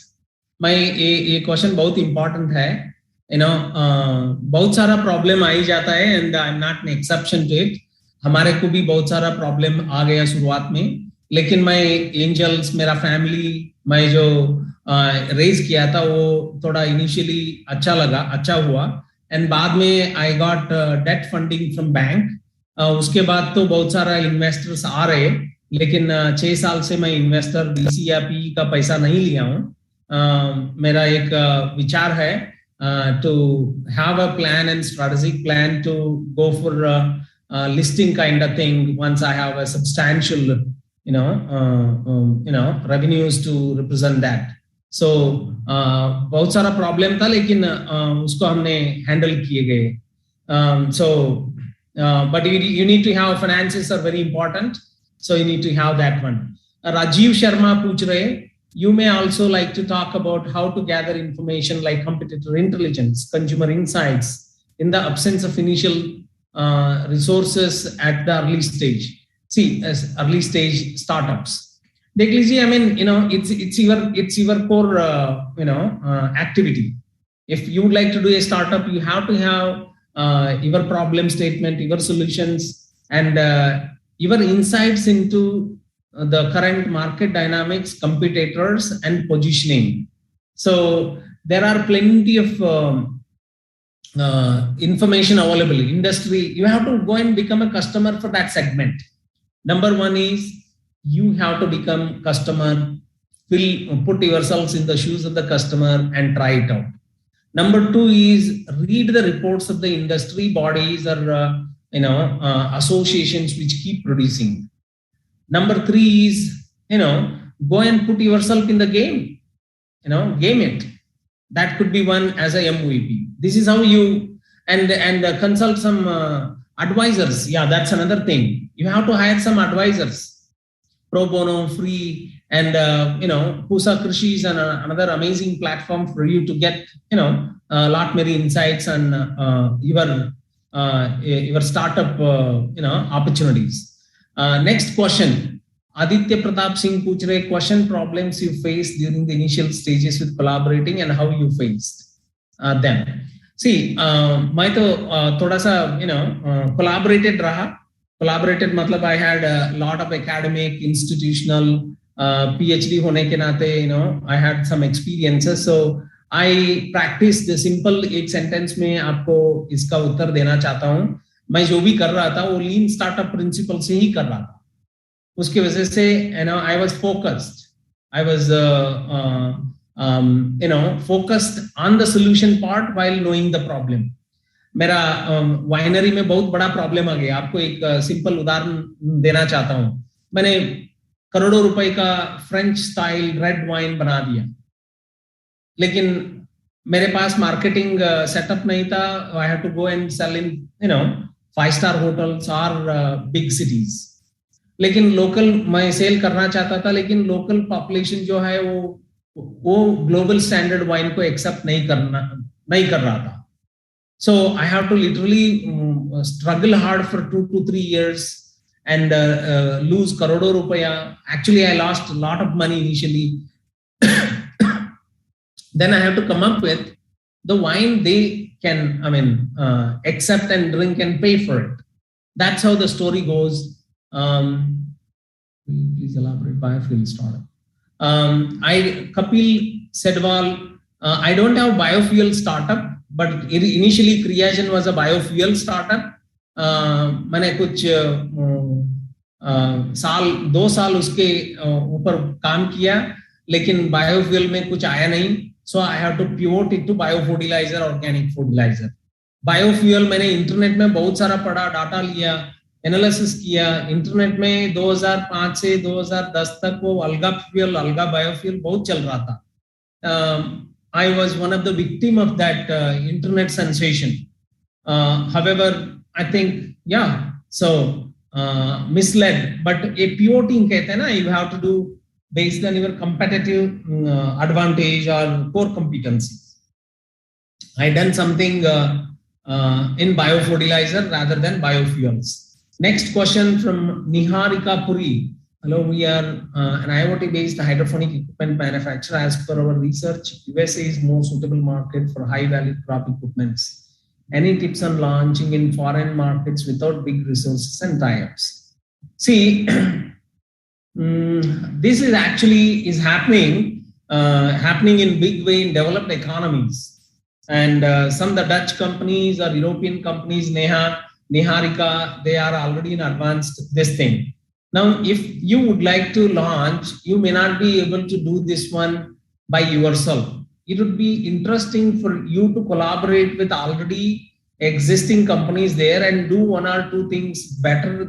S1: मैं ये क्वेश्चन बहुत इंपॉर्टेंट है. बहुत सारा प्रॉब्लम आ ही जाता है and I'm not an exception to it. हमारे को भी बहुत सारा प्रॉब्लम आ गया शुरुआत में, लेकिन मैं एंजल्स, मेरा फैमिली, मैं जो रेज किया था वो थोड़ा इनिशियली अच्छा हुआ एंड बाद में I got debt funding from bank. उसके बाद तो बहुत सारा इन्वेस्टर्स आ रहे, लेकिन 6 साल से मैं इन्वेस्टर बीसी या पी का पैसा नहीं लिया हूँ. मेरा एक विचार है to have a plan and strategic plan to go for listing kind of thing once I have a substantial revenues to represent that. So बहुत सारा प्रॉब्लम था, लेकिन उसको हमने हैंडल किए गए. So but you need to have finances are very important, so you need to have that one. Rajiv Sharma पूछ रहे, you may also like to talk about how to gather information like competitor intelligence, consumer insights in the absence of initial resources at the early stage. See, as early stage startups. देख लीजिए, I mean, it's your core, activity. If you would like to do a startup, you have to have your problem statement, your solutions, and your insights into the current market dynamics, competitors, and positioning. So there are plenty of information available. Industry, you have to go and become a customer for that segment. Number one is you have to become customer put yourselves in the shoes of the customer and try it out. Number two is read the reports of the industry bodies or associations which keep producing. Number three is go and put yourself in the game. Game it. That could be one as a MVP. This is how you and consult some advisors. Yeah, that's another thing. You have to hire some advisors, pro bono, free. And Pusa Krishi is another amazing platform for you to get a lot many insights on your startup opportunities. Next question. Aditya Pratap Singh पूछ रहे question problems you faced during the initial stages with collaborating and how you faced them. See, मैं तो थोड़ा सा collaborated रहा. Collaborated मतलब I had a lot of academic, institutional, PhD होने के नाते I had some experiences, so I practiced the simple एक sentence में आपको इसका उत्तर देना चाहता हूँ. मैं जो भी कर रहा था वो lean startup principle से ही कर रहा था. उसकी वजह से I was focused. I was focused on the solution part while knowing the problem. मेरा वाइनरी में बहुत बड़ा प्रॉब्लम आ गया. आपको एक सिंपल उदाहरण देना चाहता हूँ. मैंने करोड़ों रुपए का फ्रेंच स्टाइल रेड वाइन बना दिया, लेकिन मेरे पास मार्केटिंग सेटअप नहीं था. I had to go and sell in 5-star hotels और बिग सिटीज. लेकिन लोकल मैं सेल करना चाहता था, लेकिन लोकल पॉपुलेशन जो है वो ग्लोबल स्टैंडर्ड वाइन को एक्सेप्ट नहीं कर रहा था. So I have to literally struggle hard for 2 to 3 years and lose crore rupaya. Actually, I lost a lot of money initially. Then I have to come up with the wine they can, accept and drink and pay for it. That's how the story goes. Please elaborate. Biofuel startup. Kapil Sedwal. I don't have biofuel startup. But initially Creagen was a biofuel startup. मैंने कुछ 2 साल उसके ऊपर काम किया, लेकिन biofuel में कुछ आया नहीं. So I have to pivot it to biofertilizer, organic fertilizer. Biofuel मैंने इंटरनेट में बहुत सारा पढ़ा, डाटा लिया, एनालिसिस किया. इंटरनेट में 2005 से 2010 तक वो अलगा बायोफ्यूल बहुत चल रहा था. I was one of the victim of that internet sensation. However, I think, misled. But a pivoting कहते हैं ना, you have to do based on your competitive advantage or core competencies. I done something in biofertilizer rather than biofuels. Next question from Niharika Puri. Hello, we are an IoT-based hydroponic equipment manufacturer. As per our research, USA is more suitable market for high-value crop equipments. Any tips on launching in foreign markets without big resources and tie-ups? See, this is actually happening in big way in developed economies. And some of the Dutch companies or European companies, Niharika, they are already in advanced this thing. Now, if you would like to launch, you may not be able to do this one by yourself. It would be interesting for you to collaborate with already existing companies there and do 1 or 2 things better.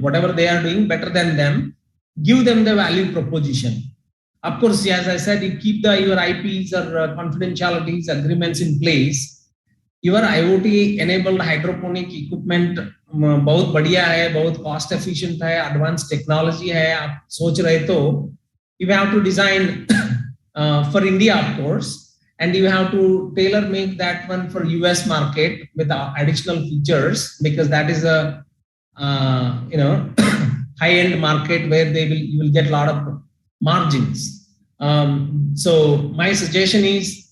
S1: Whatever they are doing better than them, give them the value proposition. Of course, as I said, you keep your IPs or confidentialities agreements in place. Your IoT enabled hydroponic equipment बहुत बढ़िया है, बहुत cost efficient है, advance technology है. आप सोच रहे तो you have to design for India, of course, and you have to tailor make that one for US market with additional features, because that is a high end market where you will get a lot of margins. So my suggestion is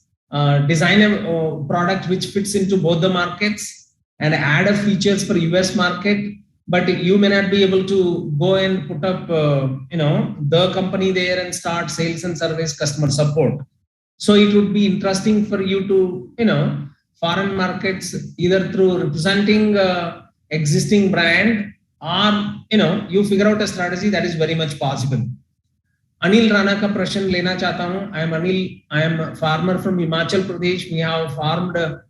S1: design a product which fits into both the markets and add a features for US market, but you may not be able to go and put up, the company there and start sales and service, customer support. So it would be interesting for you to, foreign markets, either through representing existing brand or, you figure out a strategy that is very much possible. Anil Rana का प्रश्न लेना चाहता हूं. I am Anil. I am a farmer from Himachal Pradesh. We have farmed a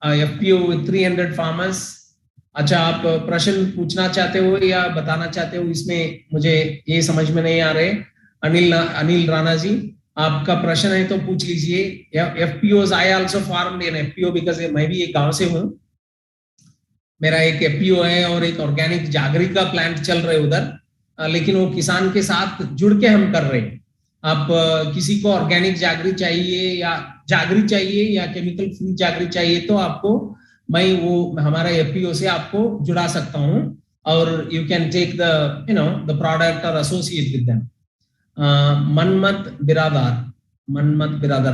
S1: FPO with 300 farmers. अच्छा, आप प्रश्न पूछना चाहते हो या बताना चाहते हो, इसमें मुझे ये समझ में नहीं आ रहे. अनिल राणा जी, आपका प्रश्न है तो पूछ लीजिए. FPOs, I also farmed an FPO because मैं भी एक गांव से हूँ. मेरा एक FPO है और एक ऑर्गेनिक जागरी का प्लांट चल रहे उधर, लेकिन वो किसान के साथ जुड़ के हम कर रहे हैं. आप किसी को ऑर्गेनिक जागरी चाहिए या केमिकल फ्री जागरी चाहिए तो आपको मैं वो हमारा FPO से आपको जुड़ा सकता हूँ, और you can take the product और associate with them. Manmat Biradar,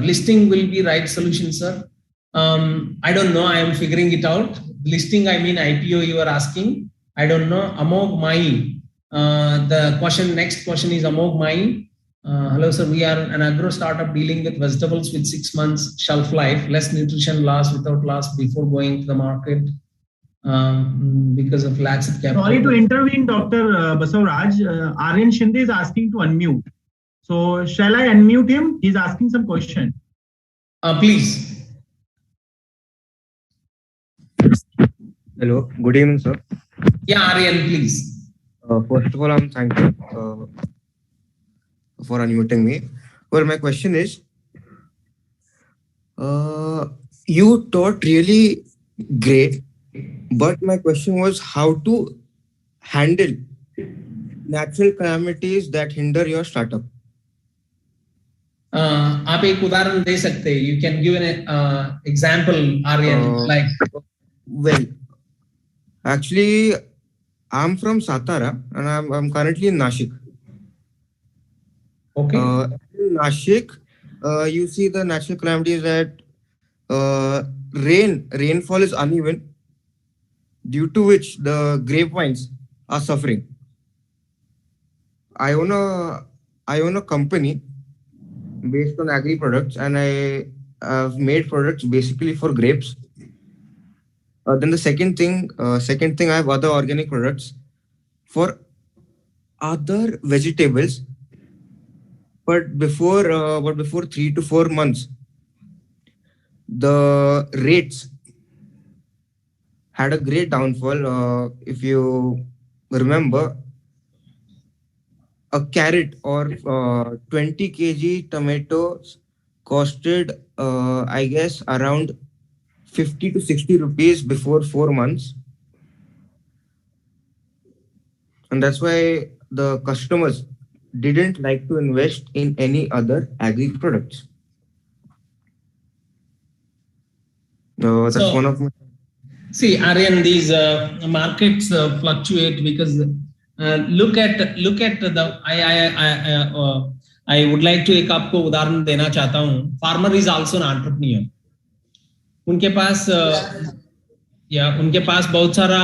S1: listing will be right solution, sir. I don't know, I am figuring it out. Listing, I mean IPO you are asking, I don't know. Amog Mai, the next question is Amog Mai. Hello sir, we are an agro startup dealing with vegetables with 6 months shelf life, less nutrition loss without loss before going to the market because of lacks of capital.
S5: Sorry to intervene, Dr. Basavaraj. Aryan Shinde is asking to unmute. So shall I unmute him? He's asking some question.
S1: Please.
S6: Hello, good evening, sir.
S1: Yeah, Aryan, please.
S6: First of all, I'm thankful for unmuting me. Well, my question is, you taught really great, but my question was how to handle natural calamities that hinder your startup.
S1: आप एक उदाहरण दे सकते हैं. You can give an example, Aryan. Like,
S6: well, actually, I'm from Satara and I'm currently in Nashik.
S1: okay.
S6: In Nashik, you see the natural calamities that rainfall is uneven, due to which the grapevines are suffering. I own a company based on agri products, and I have made products basically for grapes. Then the second thing, I have other organic products for other vegetables. But before 3 to 4 months, the rates had a great downfall. If you remember, a carrot or 20 kg tomatoes costed, I guess, around 50 to 60 rupees before 4 months. And that's why the customers didn't like to invest in any other agri products. That's one of my...
S1: See, Aryan, these markets fluctuate because look at the I would like to एक आपको उदाहरण देना चाहता हूँ. Farmer is also an entrepreneur. उनके पास बहुत सारा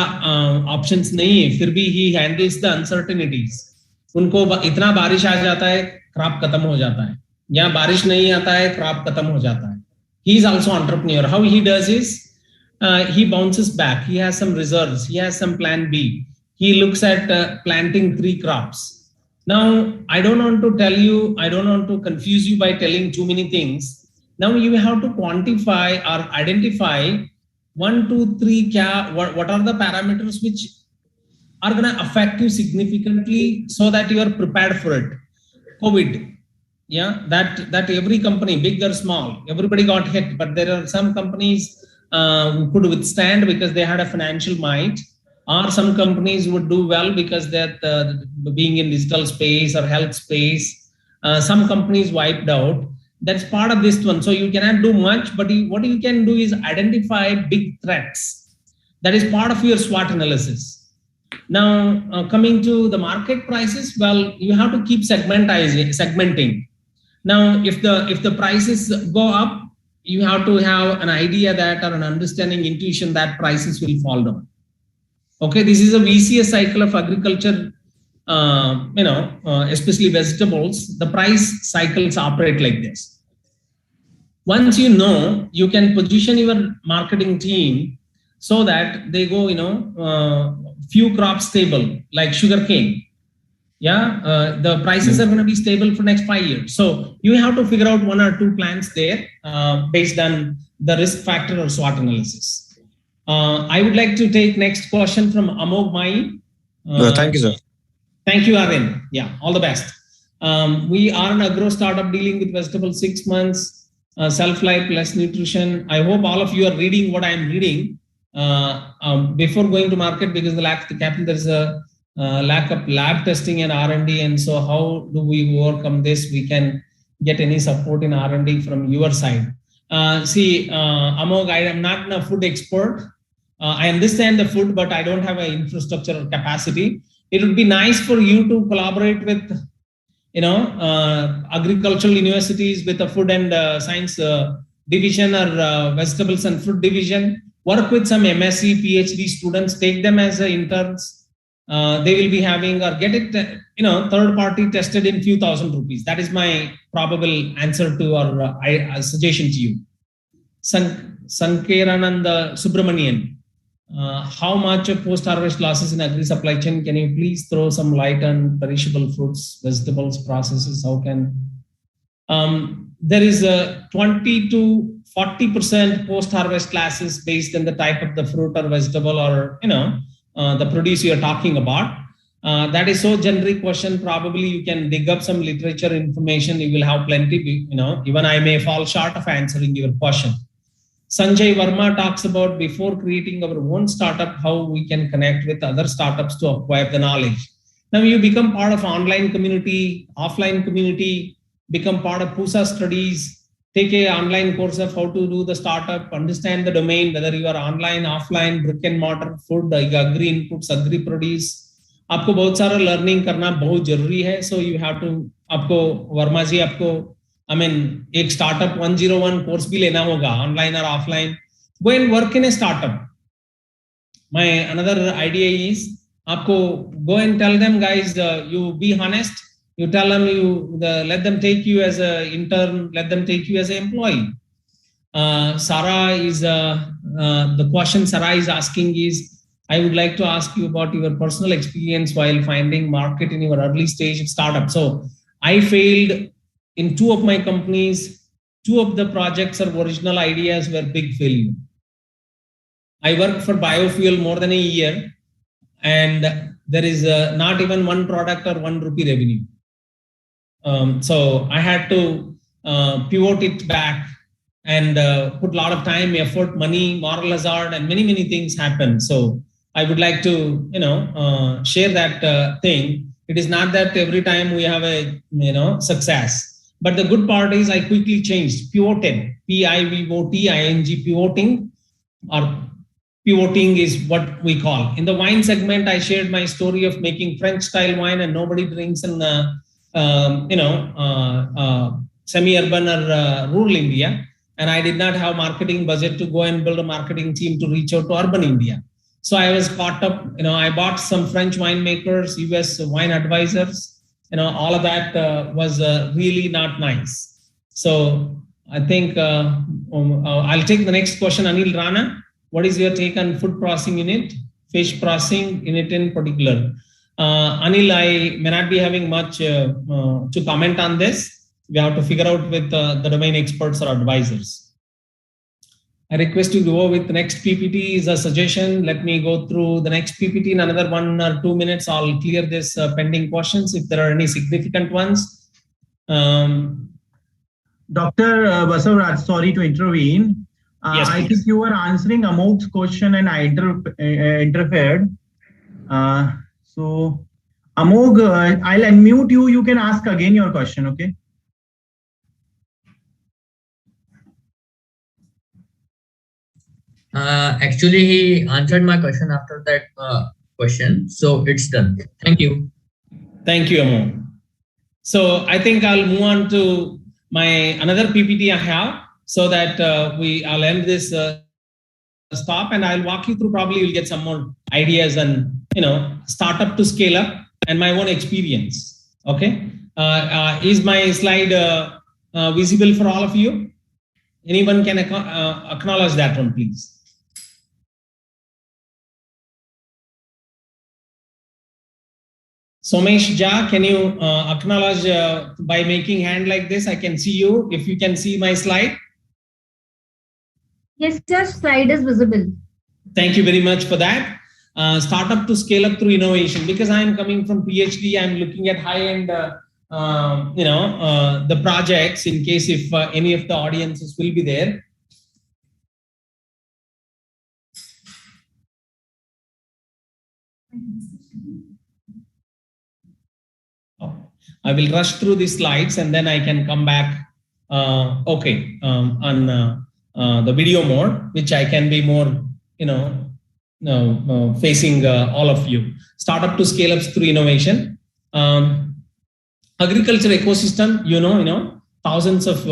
S1: options नहीं है, फिर भी he handles the uncertainties. उनको इतना बारिश आ जाता है, क्रॉप खत्म हो जाता है, या बारिश नहीं आता है, क्रॉप खत्म हो जाता है. He is also entrepreneur. How he does is he bounces back. He has some reserves. He has some plan B. He looks at planting 3 crops. Now, I don't want to confuse you by telling too many things. Now you have to quantify or identify 1, 2, 3. What are the parameters which are going to affect you significantly so that you are prepared for it? COVID, yeah, that every company, big or small, everybody got hit, but there are some companies who could withstand because they had a financial might, or some companies would do well because they're being in digital space or health space. Some companies wiped out. That's part of this one. So you cannot do much, but what you can do is identify big threats. That is part of your SWOT analysis. Now, coming to the market prices, well, you have to keep segmenting. Now, if the prices go up, you have to have an idea that, or an understanding, intuition that prices will fall down. Okay, this is a VCS cycle of agriculture, especially vegetables. The price cycles operate like this. Once you know, you can position your marketing team so that they go, few crops stable, like sugarcane. The prices are going to be stable for next 5 years. So you have to figure out 1 or 2 plans there based on the risk factor or SWOT analysis. I would like to take next question from Amog Mai.
S6: Thank you, sir.
S1: Thank you, Arvind. Yeah, all the best. We are an agro startup dealing with vegetables 6 months, self-life plus nutrition. I hope all of you are reading what I am reading before going to market, because there is a lack of lab testing and R&D. And so how do we overcome this? We can get any support in R&D from your side. Amog, I am not a food expert. I understand the food, but I don't have an infrastructure or capacity. It would be nice for you to collaborate with, agricultural universities with a food and science division or vegetables and fruit division. Work with some MSc, PhD students, take them as interns. They will be having, or get it, third party tested in few thousand rupees. That is my probable answer to, or suggestion to you. Sankerananda Subramanian. How much of post-harvest losses in agri supply chain? Can you please throw some light on perishable fruits, vegetables, processes? How can there is a 20 to 40% post-harvest losses based on the type of the fruit or vegetable, or the produce you are talking about. That is so generic question. Probably you can dig up some literature information. You will have plenty. Even I may fall short of answering your question. Sanjay Verma talks about, before creating our own startup, how we can connect with other startups to acquire the knowledge. Now you become part of online community, offline community, become part of PUSA studies, take a online course of how to do the startup, understand the domain, whether you are online, offline, brick and mortar, food, agri inputs, agri produce. आपको बहुत सारा learning करना बहुत जरूरी है. So you have to, आपको वर्मा जी आपको एक startup 101 course भी लेना होगा, online or offline. Go and work in a startup. My another idea is, आपको go and tell them, guys, you be honest. You tell them, let them take you as an intern, let them take you as an employee. Sarah is the question Sarah is asking is, I would like to ask you about your personal experience while finding market in your early stage of startup. So I failed in 2 of my companies. 2 of the projects or original ideas were big failure. I worked for biofuel more than a year, and there is not even 1 product or 1 rupee revenue. So I had to pivot it back and put a lot of time, effort, money, moral hazard, and many things happen. So I would like to, share that thing. It is not that every time we have a, success. But the good part is I quickly changed, pivoted, Pivoting, pivoting, or pivoting is what we call. In the wine segment, I shared my story of making French style wine, and nobody drinks in semi-urban or rural India. And I did not have marketing budget to go and build a marketing team to reach out to urban India. So I was caught up, I bought some French winemakers, US wine advisors, all of that was really not nice. So I think I'll take the next question. Anil Rana, what is your take on food processing unit, fish processing unit in particular? Anil, I may not be having much to comment on this. We have to figure out with the domain experts or advisors. I request you to go with the next PPT is a suggestion. Let me go through the next PPT in another 1 or 2 minutes. I'll clear this pending questions if there are any significant ones.
S5: Dr. Basavaraj, sorry to intervene.
S1: Yes,
S5: I think you were answering Amog's question and I interfered. So Amog, I'll unmute you. You can ask again your question, okay?
S7: Actually, he answered my question after that question. So it's done. Thank you.
S1: Thank you, Amog. So I think I'll move on to my another PPT I have, so that I'll end this stop, and I'll walk you through. Probably you'll get some more ideas and startup to scale up and my own experience. Okay, is my slide visible for all of you? Anyone can acknowledge that one, please? Somesh Jha, can you acknowledge by making hand like this? I can see you. If you can see my slide.
S2: Yes, sir. Slide is visible.
S1: Thank you very much for that. Startup to scale up through innovation. Because I am coming from PhD, I'm looking at high-end, the projects in case if any of the audiences will be there. I will rush through the slides and then I can come back. On the video mode, which I can be more, facing all of you. Startup to scale ups through innovation. Agriculture ecosystem, thousands of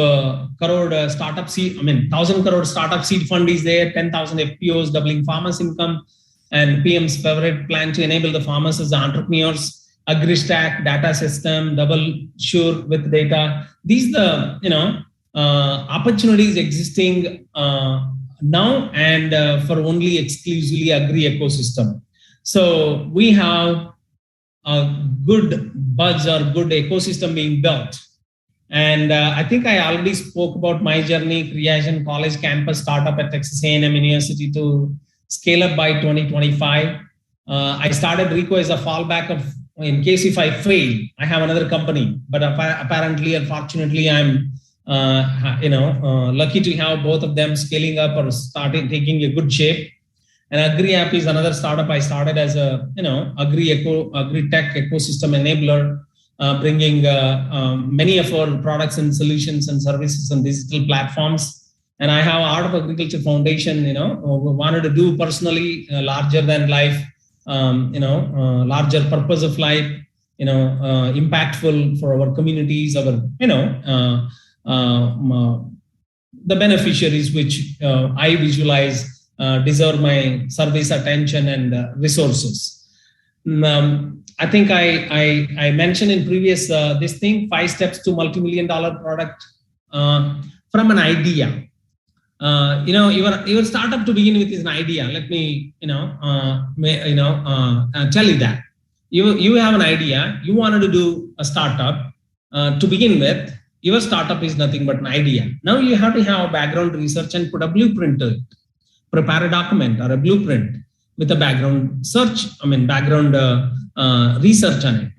S1: crore startup seed, 1,000 crore startup seed fund is there, 10,000 FPOs doubling farmers' income, and PM's favorite plan to enable the farmers as the entrepreneurs. AgriStack, data system, double sure with data. These are the opportunities existing now and for only exclusively agri ecosystem. So we have a good buzz or good ecosystem being built. And I think I already spoke about my journey, creation college campus startup at Texas A&M University to scale up by 2025. I started Rico as a fallback of, in case if I fail, I have another company. But apparently, unfortunately, I'm lucky to have both of them scaling up or starting taking a good shape. And AgriApp is another startup I started as a agri-tech ecosystem enabler, bringing many of our products and solutions and services and digital platforms. And I have Art of Agriculture Foundation, wanted to do personally larger than life. Larger purpose of life, impactful for our communities, our, the beneficiaries which I visualize deserve my service, attention, and resources. I think I mentioned in previous this thing, 5 steps to multi-million-dollar product from an idea. Your startup to begin with is an idea. Let me, tell you that you have an idea. You wanted to do a startup to begin with. Your startup is nothing but an idea. Now you have to have background research and put a blueprint to it. Prepare a document or a blueprint with a background research on it.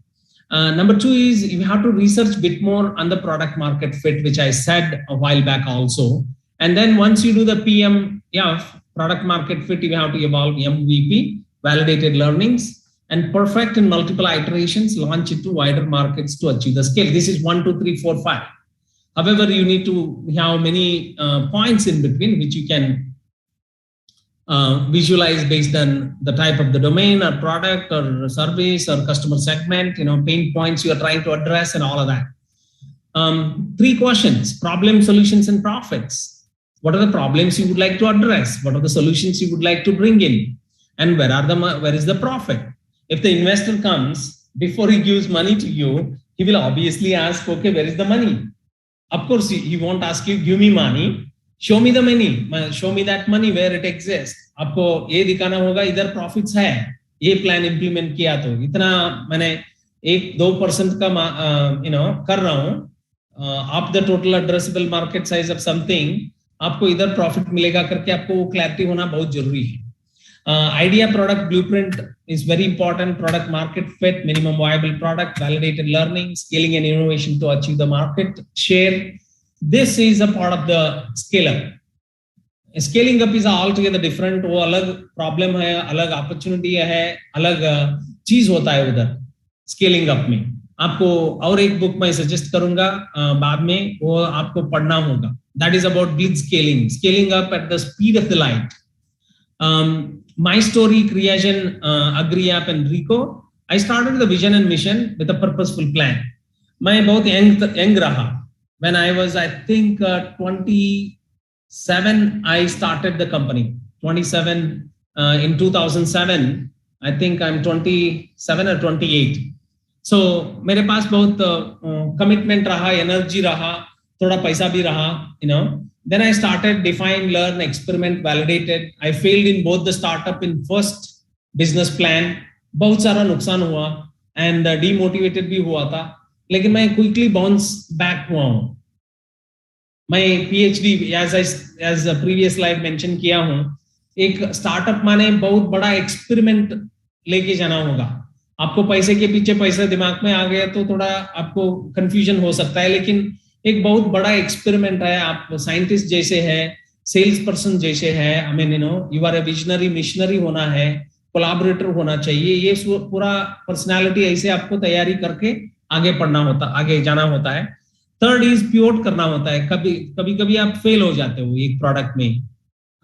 S1: Number 2 is you have to research a bit more on the product market fit, which I said a while back also. And then once you do the PMF, product market fit, you have to evolve MVP, validated learnings, and perfect in multiple iterations, launch it to wider markets to achieve the scale. This is 1, 2, 3, 4, 5. However, you need to have many points in between, which you can visualize based on the type of the domain or product or service or customer segment, pain points you are trying to address and all of that. 3 questions: problem, solutions, and profits. What are the problems you would like to address? What are the solutions you would like to bring in? And where is the profit? If the investor comes, before he gives money to you, he will obviously ask, okay, where is the money? Of course, he won't ask you, give me money. Show me the money. Show me that money where it exists. आपको ये दिखाना होगा इधर profits है. ये plan implement किया तो इतना मैंने 1-2% का कर रहा हूँ. Up the total addressable market size of something, आपको इधर profit मिलेगा करके आपको वो clarity होना बहुत जरूरी है. Idea, product, blueprint is very important. Product market fit, minimum viable product, validated learning, scaling and innovation to achieve the market share. This is a part of the scale up. Scaling up is altogether different. वो अलग problem है, अलग opportunity है, अलग चीज होता है उधर scaling up में. आपको और एक book मैं suggest करूँगा बाद में, वो आपको पढ़ना होगा. That is about blitz scaling up at the speed of the light. My story, creation, AgriApp and Rico. I started the vision and mission with a purposeful plan. मैं बहुत young रहा. When I was, I think, 27, I started the company. 27 in 2007. I think I'm 27 or 28. So मेरे पास बहुत commitment रहा, energy रहा, थोड़ा पैसा भी रहा, Then I started define, learn, experiment, validated. I failed in both the startup in first business plan. बहुत सारा नुकसान हुआ. and demotivated भी हुआ था, लेकिन मैं quickly bounce back हुआ हूँ. मैं PhD as a previous slide mention किया हूँ, एक स्टार्टअप माने बहुत बड़ा एक्सपेरिमेंट लेके जाना होगा. आपको पैसे के पीछे पैसा दिमाग में आ गया तो थोड़ा आपको कंफ्यूजन हो सकता है, लेकिन एक बहुत बड़ा एक्सपेरिमेंट है. आप साइंटिस्ट जैसे है, सेल्स पर्सन जैसे है, I mean you are a visionary, missionary होना है, कोलैबोरेटर होना चाहिए. ये पूरा पर्सनालिटी ऐसे आपको तैयारी करके आगे पढ़ना होता, आगे जाना होता है. थर्ड इज पिवोट करना होता है. कभी आप फेल हो जाते हो एक प्रोडक्ट में,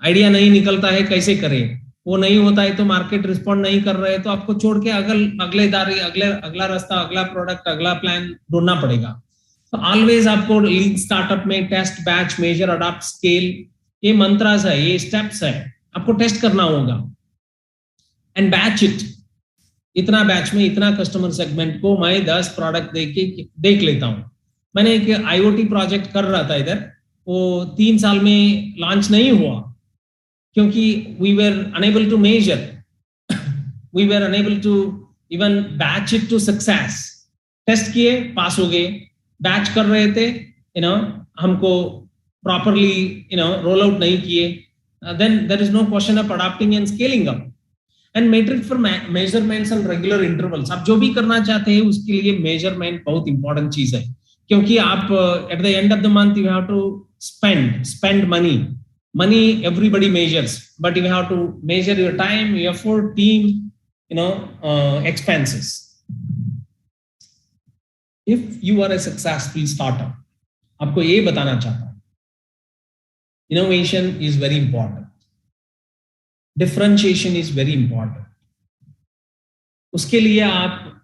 S1: आइडिया नहीं निकलता है कैसे करें, वो नहीं होता है तो मार्केट रिस्पॉन्ड नहीं कर रहे, तो आपको छोड़ के अगला रास्ता, अगला प्रोडक्ट, अगला प्लान ढूंढना पड़ेगा. तो ऑलवेज आपको लीन स्टार्टअप में test, batch, measure, adopt, scale, ये मंत्रास है, ये स्टेप्स है, आपको टेस्ट करना होगा. एंड बैच इट, इतना बैच में इतना कस्टमर सेगमेंट को मैं 10 प्रोडक्ट देख लेता हूं. मैंने एक IoT प्रोजेक्ट कर रहा था इधर, वो 3 साल में लॉन्च नहीं हुआ क्योंकि we were unable to measure, we were unable to even batch it to success. Test किए, पास हो गए, बैच कर रहे थे, हमको प्रॉपरली रोल आउट नहीं किए. then there is no question of adapting and scaling up. and metric for measurements and regular intervals. आप जो भी करना चाहते हैं उसके लिए मेजरमेंट बहुत इंपॉर्टेंट चीज है, क्योंकि आप at the end of the month you have to spend money everybody measures, but you have to measure your time, your effort, team, expenses. If you are a successful startup, आपको ये बताना चाहता हूं, innovation is very important, differentiation is very important. उसके लिए आप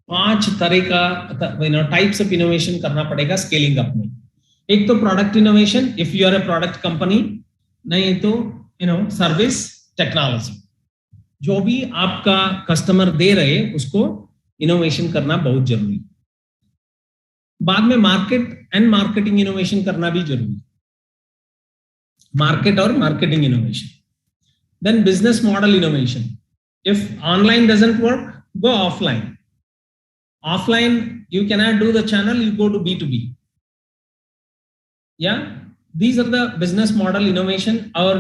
S1: 5 तरह का टाइप्स ऑफ इनोवेशन करना पड़ेगा स्केलिंग अप में. एक तो product innovation, if you are a product company, नहीं तो सर्विस टेक्नोलॉजी. जो भी आपका कस्टमर दे रहे उसको इनोवेशन करना बहुत जरूरी. बाद में मार्केट एंड मार्केटिंग इनोवेशन करना भी जरूरी, मार्केट और marketing innovation. Then business model innovation. If online doesn't work, go offline. Offline, you cannot do the channel, you go to B2B. Yeah, these are the business model innovation. Or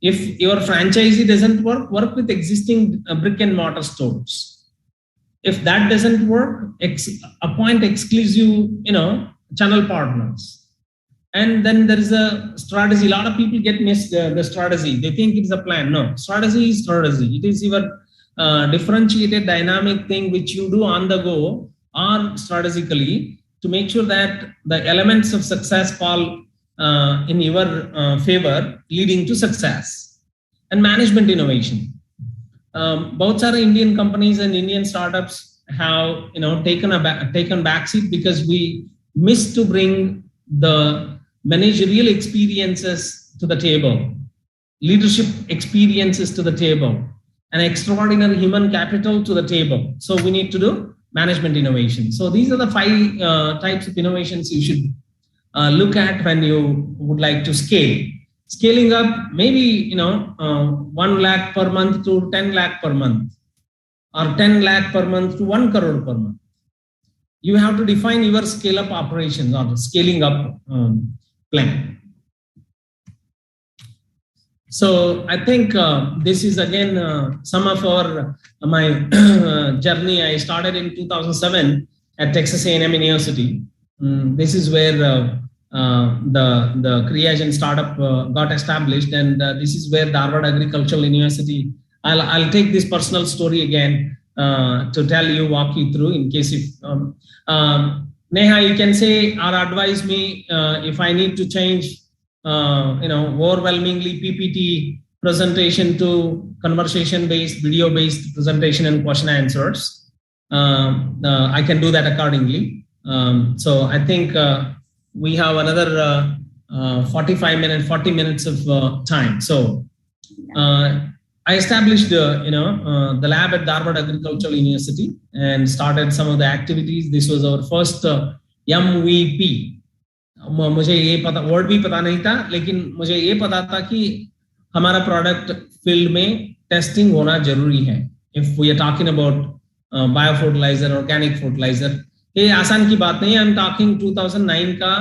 S1: if your franchisee doesn't work with existing brick and mortar stores. If that doesn't work, appoint exclusive, channel partners. And then there is a strategy. A lot of people get missed the strategy. They think it's a plan. No, strategy is strategy. It is your differentiated dynamic thing which you do on the go or strategically to make sure that the elements of success fall in your favor, leading to success. And management innovation. Both are Indian companies and Indian startups have taken backseat because we miss to bring the managerial experiences to the table, leadership experiences to the table, and extraordinary human capital to the table. So we need to do management innovation. So these are the 5 types of innovations you should look at when you would like to scale. Scaling up, maybe 1 lakh per month to 10 lakh per month, or 10 lakh per month to 1 crore per month. You have to define your scale up operations or scaling up plan. So I think this is again some of my journey. I started in 2007 at Texas A&M University. This is where the Creation startup got established, and this is where the Harvard Agricultural University. I'll take this personal story again to tell you, walk you through in case if Neha, you can say or advise me if I need to change overwhelmingly PPT presentation to conversation-based, video-based presentation and question answers. I can do that accordingly. So I think we have another 40 minutes of time. So I established the lab at Harvard Agricultural University and started some of the activities. This was our first MVP. मुझे ये पता, word भी पता नहीं था, लेकिन मुझे ये पता था कि हमारा प्रोडक्ट फील्ड में टेस्टिंग होना जरूरी है. If we are talking about biofertilizer, organic fertilizer. ये आसान की बात नहीं है। आई एम टॉकिंग 2009 का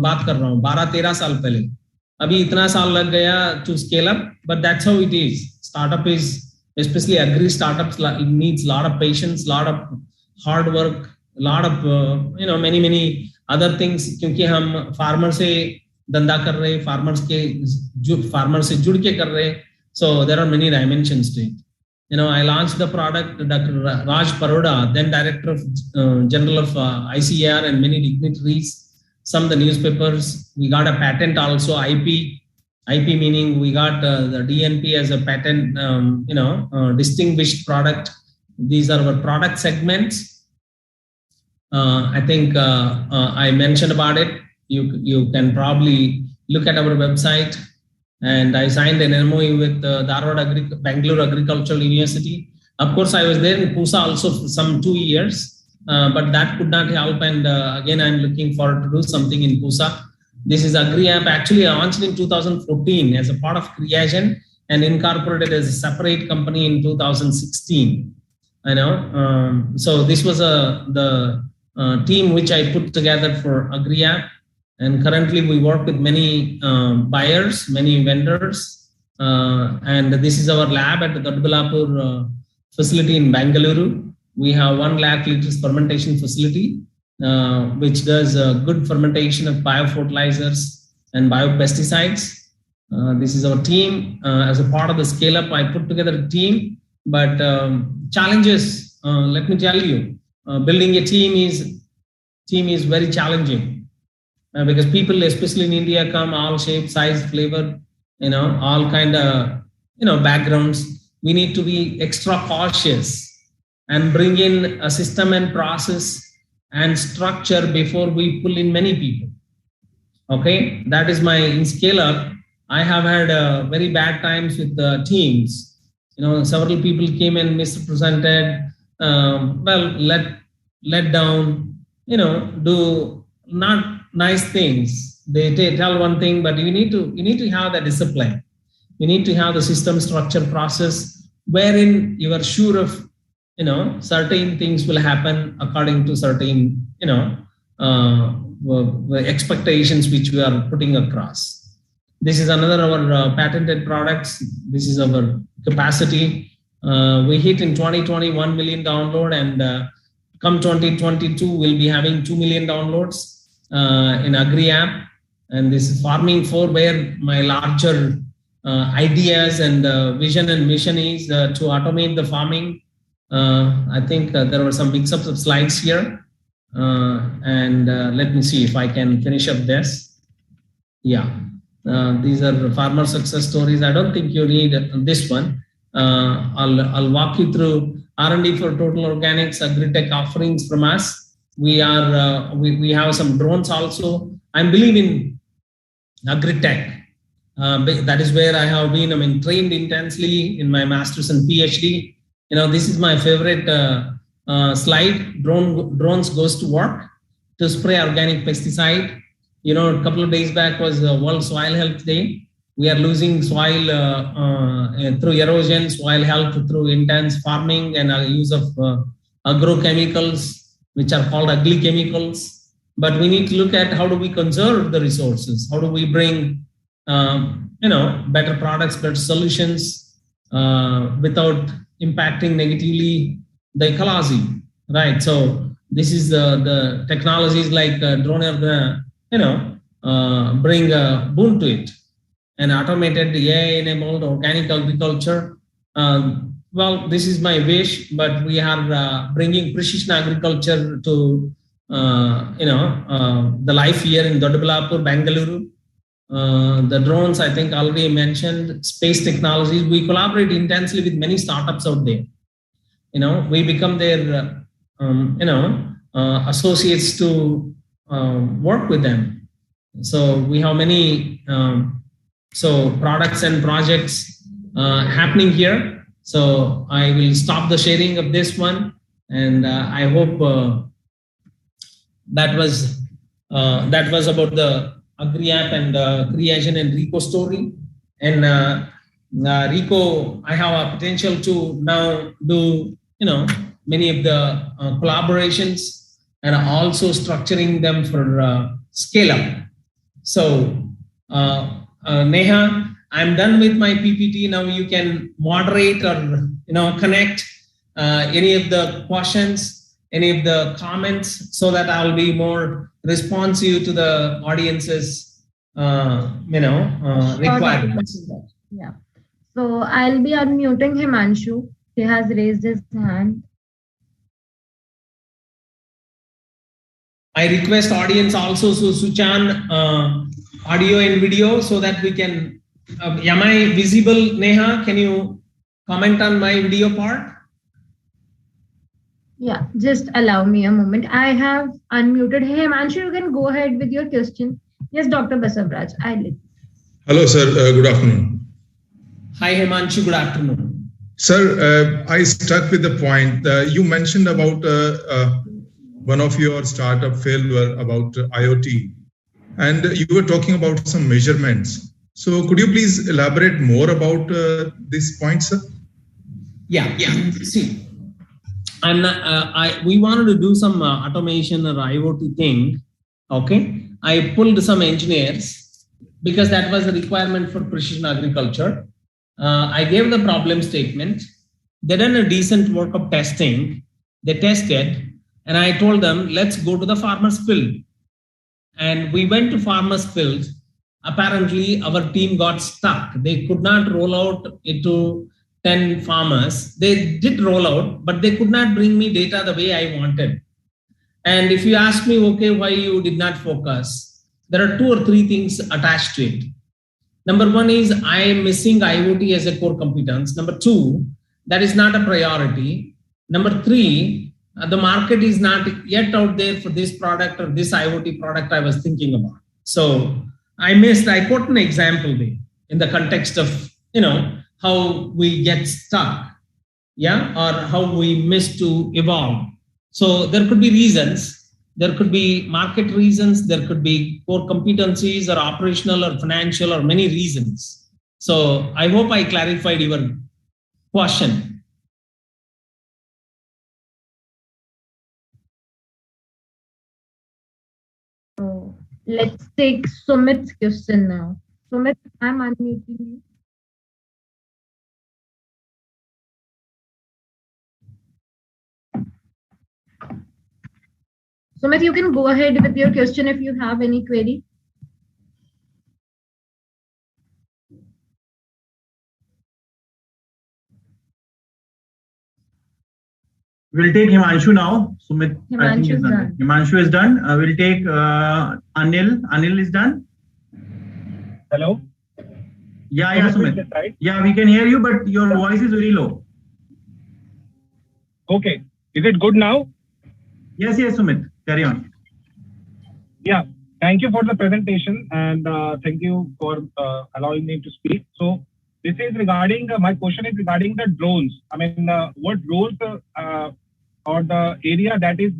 S1: बात कर रहा हूँ, 12-13 साल पहले। अभी इतना साल लग गया to scale up, but that's how it is. Startup is, especially agri startups, needs a lot of patience, lot of hard work, lot of many other things, क्योंकि हम फार्मर से धंधा कर रहे, फार्मर से जुड़ के कर रहे, so there are many dimensions to it. I launched the product. Dr. Raj Paroda, then director of general of ICAR and many dignitaries, some of the newspapers. We got a patent also, IP meaning we got the DNP as a patent, distinguished product. These are our product segments. I think I mentioned about it. You can probably look at our website. And I signed an MOU with Bangalore Agricultural University. Of course, I was there in Pusa also for some 2 years, but that could not help. And again, I'm looking forward to do something in Pusa. This is AgriApp, actually launched in 2014 as a part of Creation and incorporated as a separate company in 2016. So this was the team which I put together for AgriApp. And currently we work with many buyers, many vendors. And this is our lab at the Doddaballapur facility in Bangalore. We have 1 lakh liters fermentation facility, which does good fermentation of biofertilizers and biopesticides. This is our team. As a part of the scale up, I put together a team, but challenges, let me tell you, building a team is very challenging. Because people, especially in India, come all shapes, size, flavor, all kind of, backgrounds. We need to be extra cautious and bring in a system and process and structure before we pull in many people. Okay, that is my in scale up. I have had very bad times with the teams. Several people came and misrepresented, let down, do not nice things. They tell one thing, but you need to have the discipline. You need to have the system, structure, process, wherein you are sure of, certain things will happen according to certain, expectations which we are putting across. This is another of our patented products. This is our capacity. We hit in 2020 1 million download, and come 2022 we'll be having 2 million downloads in AgriApp. And this is Farming 4, where my larger ideas and vision and mission is to automate the farming. I think there were some mix-ups of slides here. And let me see if I can finish up this. Yeah, these are farmer success stories. I don't think you need this one. I'll walk you through R&D for Total Organics, Agritech offerings from us. We have some drones also. I'm believing Agritech. That is where I have been, trained intensely in my master's and PhD. This is my favorite slide. Drones goes to work to spray organic pesticide. A couple of days back was World Soil Health Day. We are losing soil through erosion, soil health through intense farming and use of agrochemicals, which are called ugly chemicals. But we need to look at how do we conserve the resources? How do we bring, better products, better solutions without impacting negatively the ecology, right? So this is the technologies like drone are gonna, bring a boon to it. And automated AI-enabled organic agriculture. Well, this is my wish, but we are bringing precision agriculture to, the life here in Doddaballapur, Bangalore. The drones, I think already mentioned, space technologies. We collaborate intensely with many startups out there. We become their, associates to work with them. So we have many products and projects happening here. So I will stop the sharing of this one, and I hope that was about the AgriApp and Creation and Rico story. And Rico, I have a potential to now do many of the collaborations, and also structuring them for scale up. So Neha, I'm done with my PPT. Now you can moderate or connect any of the questions, any of the comments, so that I'll be more responsive to the audience's requirements.
S2: Yeah. So I'll be unmuting Himanshu. He has raised his hand.
S1: I request audience also to switch on audio and video so that we can. Am I visible, Neha? Can you comment on my video part?
S2: Yeah, just allow me a moment. I have unmuted. Hey, Himanshu, you can go ahead with your question. Yes, Dr. Basavaraj, I listen.
S8: Hello, sir. Good afternoon.
S1: Hi, Himanshu. Good afternoon.
S8: Sir, I stuck with the point. You mentioned about one of your startup failure about IoT, and you were talking about some measurements. So could you please elaborate more about this point, sir?
S1: Yeah. See, we wanted to do some automation or IoT thing. Okay, I pulled some engineers because that was a requirement for precision agriculture. I gave the problem statement. They done a decent work of testing. They tested, and I told them, let's go to the farmer's field. And we went to farmer's field. Apparently, our team got stuck. They could not roll out it to 10 farmers. They did roll out, but they could not bring me data the way I wanted. And if you ask me, okay, why you did not focus, there are 2 or 3 things attached to it. Number 1 is I am missing IoT as a core competence. Number 2, that is not a priority. Number 3, the market is not yet out there for this product or this IoT product I was thinking about. So I quote an example there in the context of, how we get stuck, or how we miss to evolve. So there could be reasons, there could be market reasons, there could be core competencies or operational or financial or many reasons. So I hope I clarified your question.
S2: So let's take Sumit's question now. Sumit, I'm unmuting you. Sumit, you can go ahead with your question if you have any query.
S5: We'll take Himanshu now. Sumit, I think is done. Himanshu is done. We'll take Anil. Anil is done.
S9: Hello?
S5: Yeah, Sumit. Right? Yeah, we can hear you, but your voice is very low.
S9: Okay. Is it good now?
S5: Yes, Sumit. Carry on.
S9: Yeah. Thank you for the presentation, and thank you for allowing me to speak. So this is regarding, my question is regarding the drones. I mean, what roles or the area that is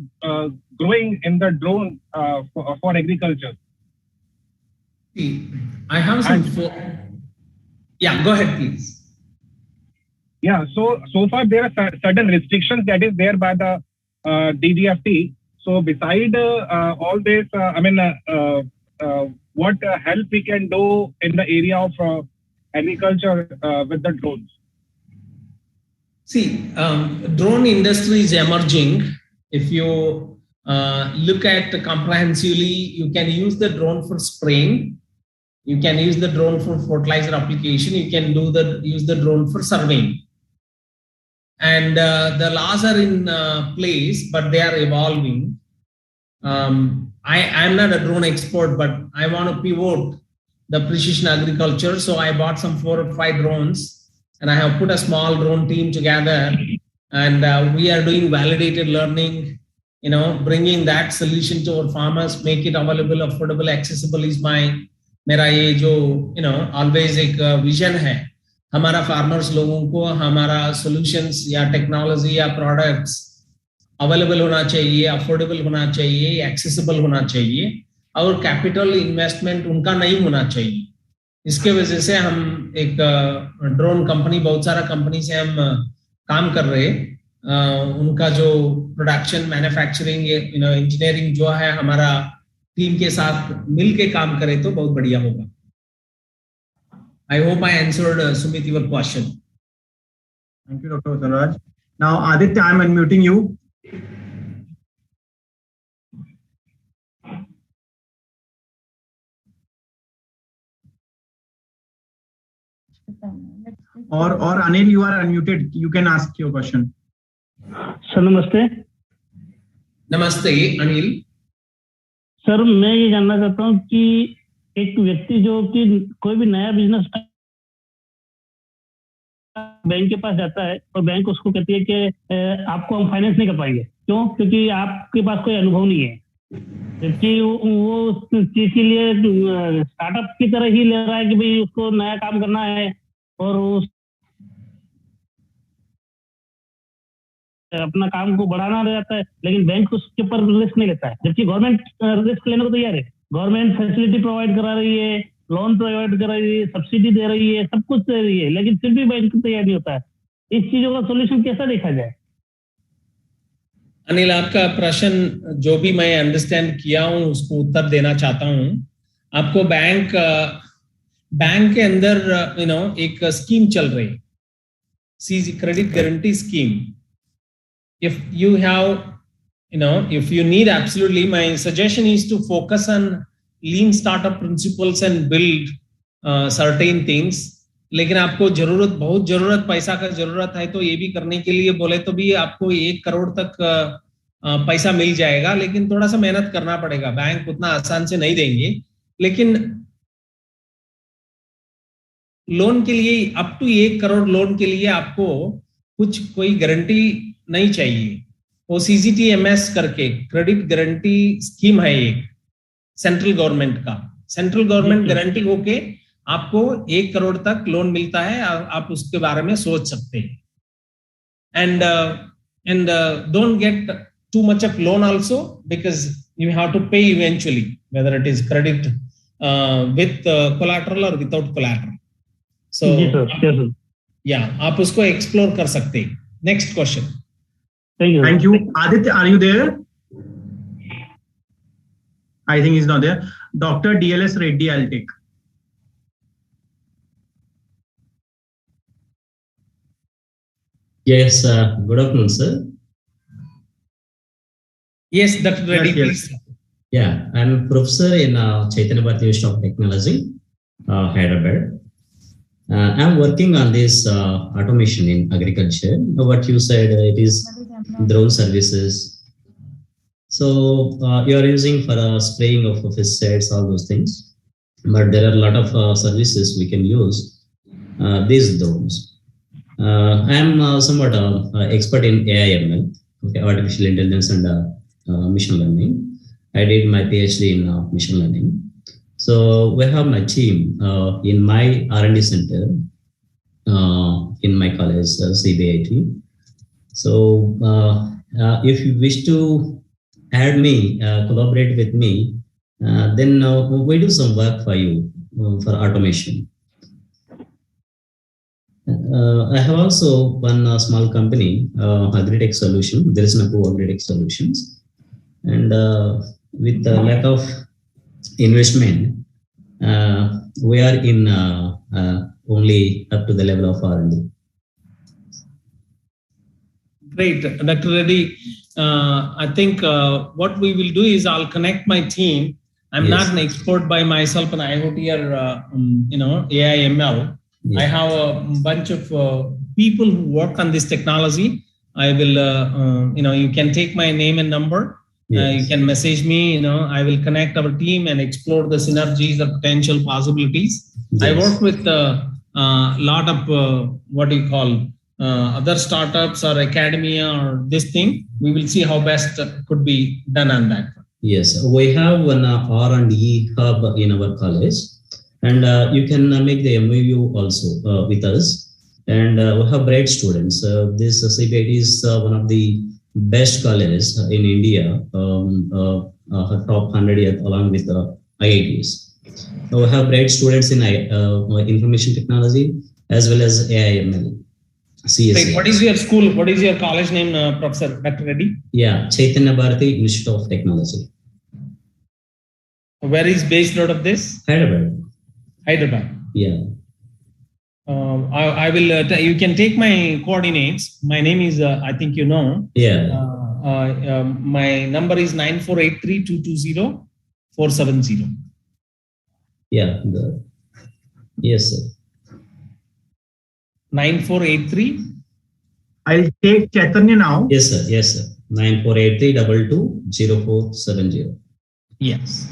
S9: growing in the drone for agriculture?
S1: I have some. Yeah, go ahead, please.
S9: Yeah, so far there are certain restrictions that is there by the DGFT. So beside all this, what help we can do in the area of agriculture with the drones?
S1: See, drone industry is emerging. If you look at comprehensively, you can use the drone for spraying. You can use the drone for fertilizer application. You can use the drone for surveying. And the laws are in place, but they are evolving. I'm not a drone expert, but I want to pivot the precision agriculture. So I bought some 4 or 5 drones, and I have put a small drone team together, and we are doing validated learning, bringing that solution to our farmers, make it available, affordable, accessible is मेरा ये जो always एक vision है. हमारा farmers लोगों को हमारा solutions या technology या products available होना चाहिए, affordable होना चाहिए, accessible होना चाहिए, और capital investment उनका नहीं होना चाहिए. इसके वजह से हम एक ड्रोन कंपनी, बहुत सारा कंपनी से हम काम कर रहे, उनका जो प्रोडक्शन मैन्युफैक्चरिंग इंजीनियरिंग जो है हमारा टीम के साथ मिल के काम करे तो बहुत बढ़िया होगा. I hope I answered Sumit your question.
S5: Thank you, Dr. Vasant. Now, Aditya, I'm unmuting you. Or Anil, you are unmuted. You can ask your question.
S10: Sir नमस्ते.
S1: नमस्ते अनिल.
S10: सर मैं ये जानना चाहता हूँ कि एक व्यक्ति जो कि कोई भी नया बिजनेस बैंक के पास जाता है और बैंक उसको कहती है कि आपको हम फाइनेंस नहीं कर पाएंगे. क्यों? क्योंकि आपके पास कोई अनुभव नहीं है. जबकि वो उस चीज के लिए स्टार्टअप की तरह ही ले रहा है कि भाई उसको नया काम करना है और उस अपना काम को बढ़ाना रहता है, लेकिन बैंक उसके ऊपर रिस्क नहीं लेता है. जबकि गवर्नमेंट रिस्क लेने को तैयार है. गवर्नमेंट फैसिलिटी प्रोवाइड करा रही है, लोन प्रोवाइड करा रही है, सब्सिडी दे रही है, सब कुछ दे रही है, लेकिन फिर भी बैंक तैयार नहीं होता है. इस चीजों का सोल्यूशन कैसा देखा जाए?
S1: अनिल, आपका प्रश्न जो भी मैं अंडरस्टैंड किया हूं उसको उत्तर देना चाहता हूं. आपको बैंक के अंदर एक स्कीम चल रही, credit guarantee scheme. If you have, if you need, absolutely, my suggestion is to focus on lean startup principles and build certain things. लेकिन आपको बहुत जरूरत पैसा का जरूरत है तो ये भी करने के लिए बोले तो भी आपको 1 करोड़ तक पैसा मिल जाएगा, लेकिन थोड़ा सा मेहनत करना पड़ेगा. बैंक उतना आसान से नहीं देंगे, लेकिन लोन के लिए अप टू 1 करोड़ लोन के लिए आपको कोई गारंटी नहीं चाहिए. वो CGTMS करके क्रेडिट गारंटी स्कीम है एक सेंट्रल गवर्नमेंट का. सेंट्रल गवर्नमेंट गारंटी होके आपको 1 करोड़ तक लोन मिलता है. आप उसके बारे में सोच सकते हैं. And don't get too much of loan also, because you have to pay eventually, whether it is credit with collateral or without collateral. So yeah, आप उसको एक्सप्लोर कर सकते हैं. Next question.
S5: Thank you. Aditya, are you there? I think he's not there. Dr. DLS Reddy, I'll take.
S11: Yes, good afternoon, sir.
S1: Yes, Dr. Reddy, please.
S11: Yeah, I'm a professor in Chaitanya Bharati Institute of Technology, Hyderabad. I'm working on this automation in agriculture. What you said, it is drone services. So you are using for spraying of pesticides, all those things. But there are a lot of services we can use these drones. I am somewhat expert in AI/ML, okay, artificial intelligence and machine learning. I did my PhD in machine learning. So we have my team in my R&D center in my college, CBIT. So if you wish to add me, collaborate with me, then we do some work for you for automation. I have also one small company, Agritech Solution. There is no Agritech Solutions, and with the lack of investment, we are in only up to the level of R&D.
S1: Great, Dr. Reddy. I think what we will do is I'll connect my team. I'm not an expert by myself in IoT or AI/ML. Yes. I have a bunch of people who work on this technology. I will, you can take my name and number. Yes. You can message me. I will connect our team and explore the synergies, the potential possibilities. Yes. I work with a lot of what do you call other startups or academia or this thing. We will see how best could be done on that.
S11: Yes, we have one R&D hub in our college, and you can make the MOU also with us. And we have bright students. This CBIT is one of the best colleges in India, top 100 along with IITs. So we have bright students in information technology as well as AI/ML. CSA.
S1: Right. What is your school? What is your college name, Professor Dr. Reddy?
S11: Yeah, Chaitanya Bharati Institute of Technology.
S1: Where is based out of this?
S11: Hyderabad.
S1: Hyderabad.
S11: Yeah.
S1: I will. You can take my coordinates. My name is. I think you know.
S11: Yeah.
S1: My number is 9483-220-470.
S11: Yeah. Yes, sir.
S1: 9483.
S5: I'll take Chaitanya now.
S11: Yes, sir. Yes, sir. 9483-220470.
S1: Yes.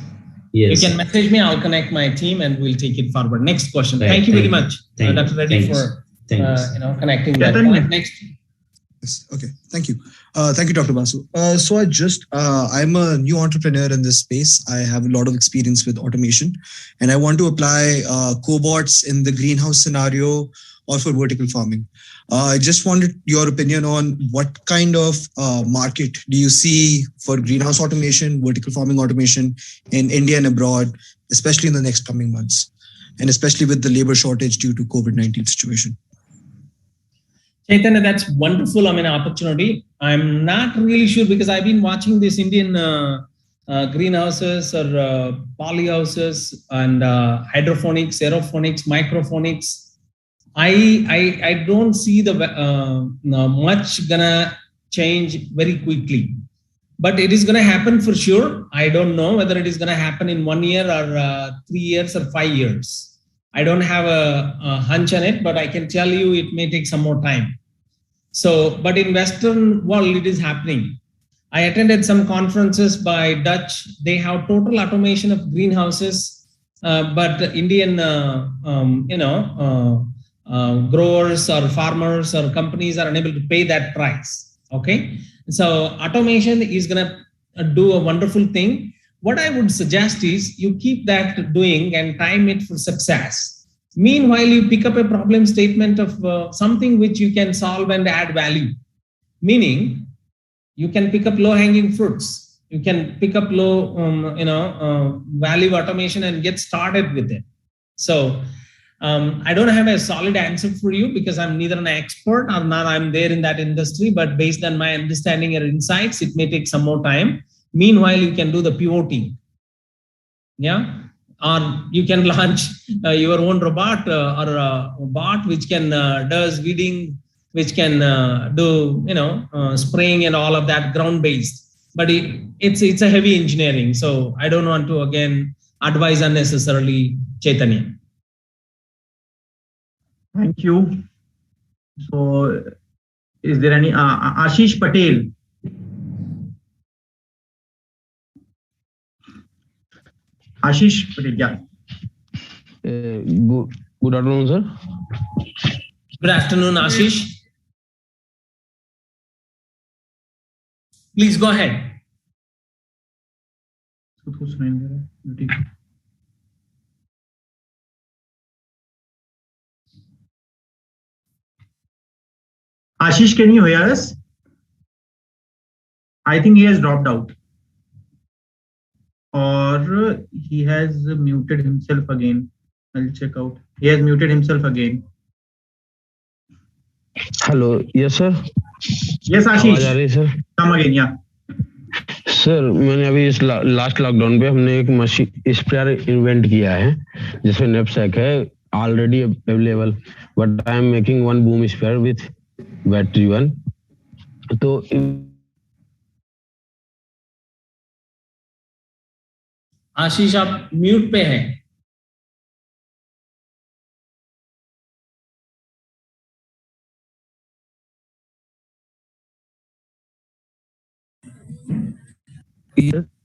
S11: Yes.
S1: You can message me. I'll connect my team and we'll take it forward. Next question.
S11: Right.
S1: Thank you very much, Dr. Reddy,
S11: for
S1: connecting that. Next.
S12: Yes. Okay. Thank you. Thank you, Dr. Basu. So I'm a new entrepreneur in this space. I have a lot of experience with automation, and I want to apply cobots in the greenhouse scenario or for vertical farming. I just wanted your opinion on what kind of market do you see for greenhouse automation, vertical farming automation in India and abroad, especially in the next coming months, and especially with the labor shortage due to COVID-19 situation.
S1: Chaitanya, that's wonderful. Opportunity. I'm not really sure because I've been watching this Indian greenhouses or polyhouses and hydroponics, aeroponics, microponics. I don't see the much gonna change very quickly, but it is gonna happen for sure. I don't know whether it is gonna happen in 1 year or 3 years or 5 years. I don't have a hunch on it, but I can tell you it may take some more time. So, but in Western world, it is happening. I attended some conferences by Dutch. They have total automation of greenhouses, but the Indian, growers or farmers or companies are unable to pay that price. Okay. So automation is going to do a wonderful thing. What I would suggest is you keep that doing and time it for success. Meanwhile, you pick up a problem statement of something which you can solve and add value. Meaning, you can pick up low-hanging fruits. You can pick up low, value automation and get started with it. So, I don't have a solid answer for you because I'm neither an expert or not I'm there in that industry, but based on my understanding or insights, it may take some more time. Meanwhile, you can do the pivoting. Yeah. Or you can launch your own robot or a bot which can does weeding, which can do spraying and all of that ground based. But it's a heavy engineering, so I don't want to again advise unnecessarily, Chaitanya.
S5: Thank you. So, is there any Ashish Patel? Ashish Patel, yeah.
S13: Good afternoon, sir.
S1: Good afternoon, Ashish. Please go ahead.
S5: Ashish, can you hear us? I think he has dropped out. Or he has muted himself again. I'll check out. He has muted himself again.
S13: Hello. Yes, sir.
S5: Yes, Ashish.
S13: आवाज आ रही है sir?
S5: Come again, yeah.
S13: Sir मैंने अभी इस last lockdown पे हमने एक machine sprayer invent किया है जिसमें नेपसैक है already available, but I am making one boom sprayer with battery one. तो
S1: आशीष आप म्यूट पे हैं.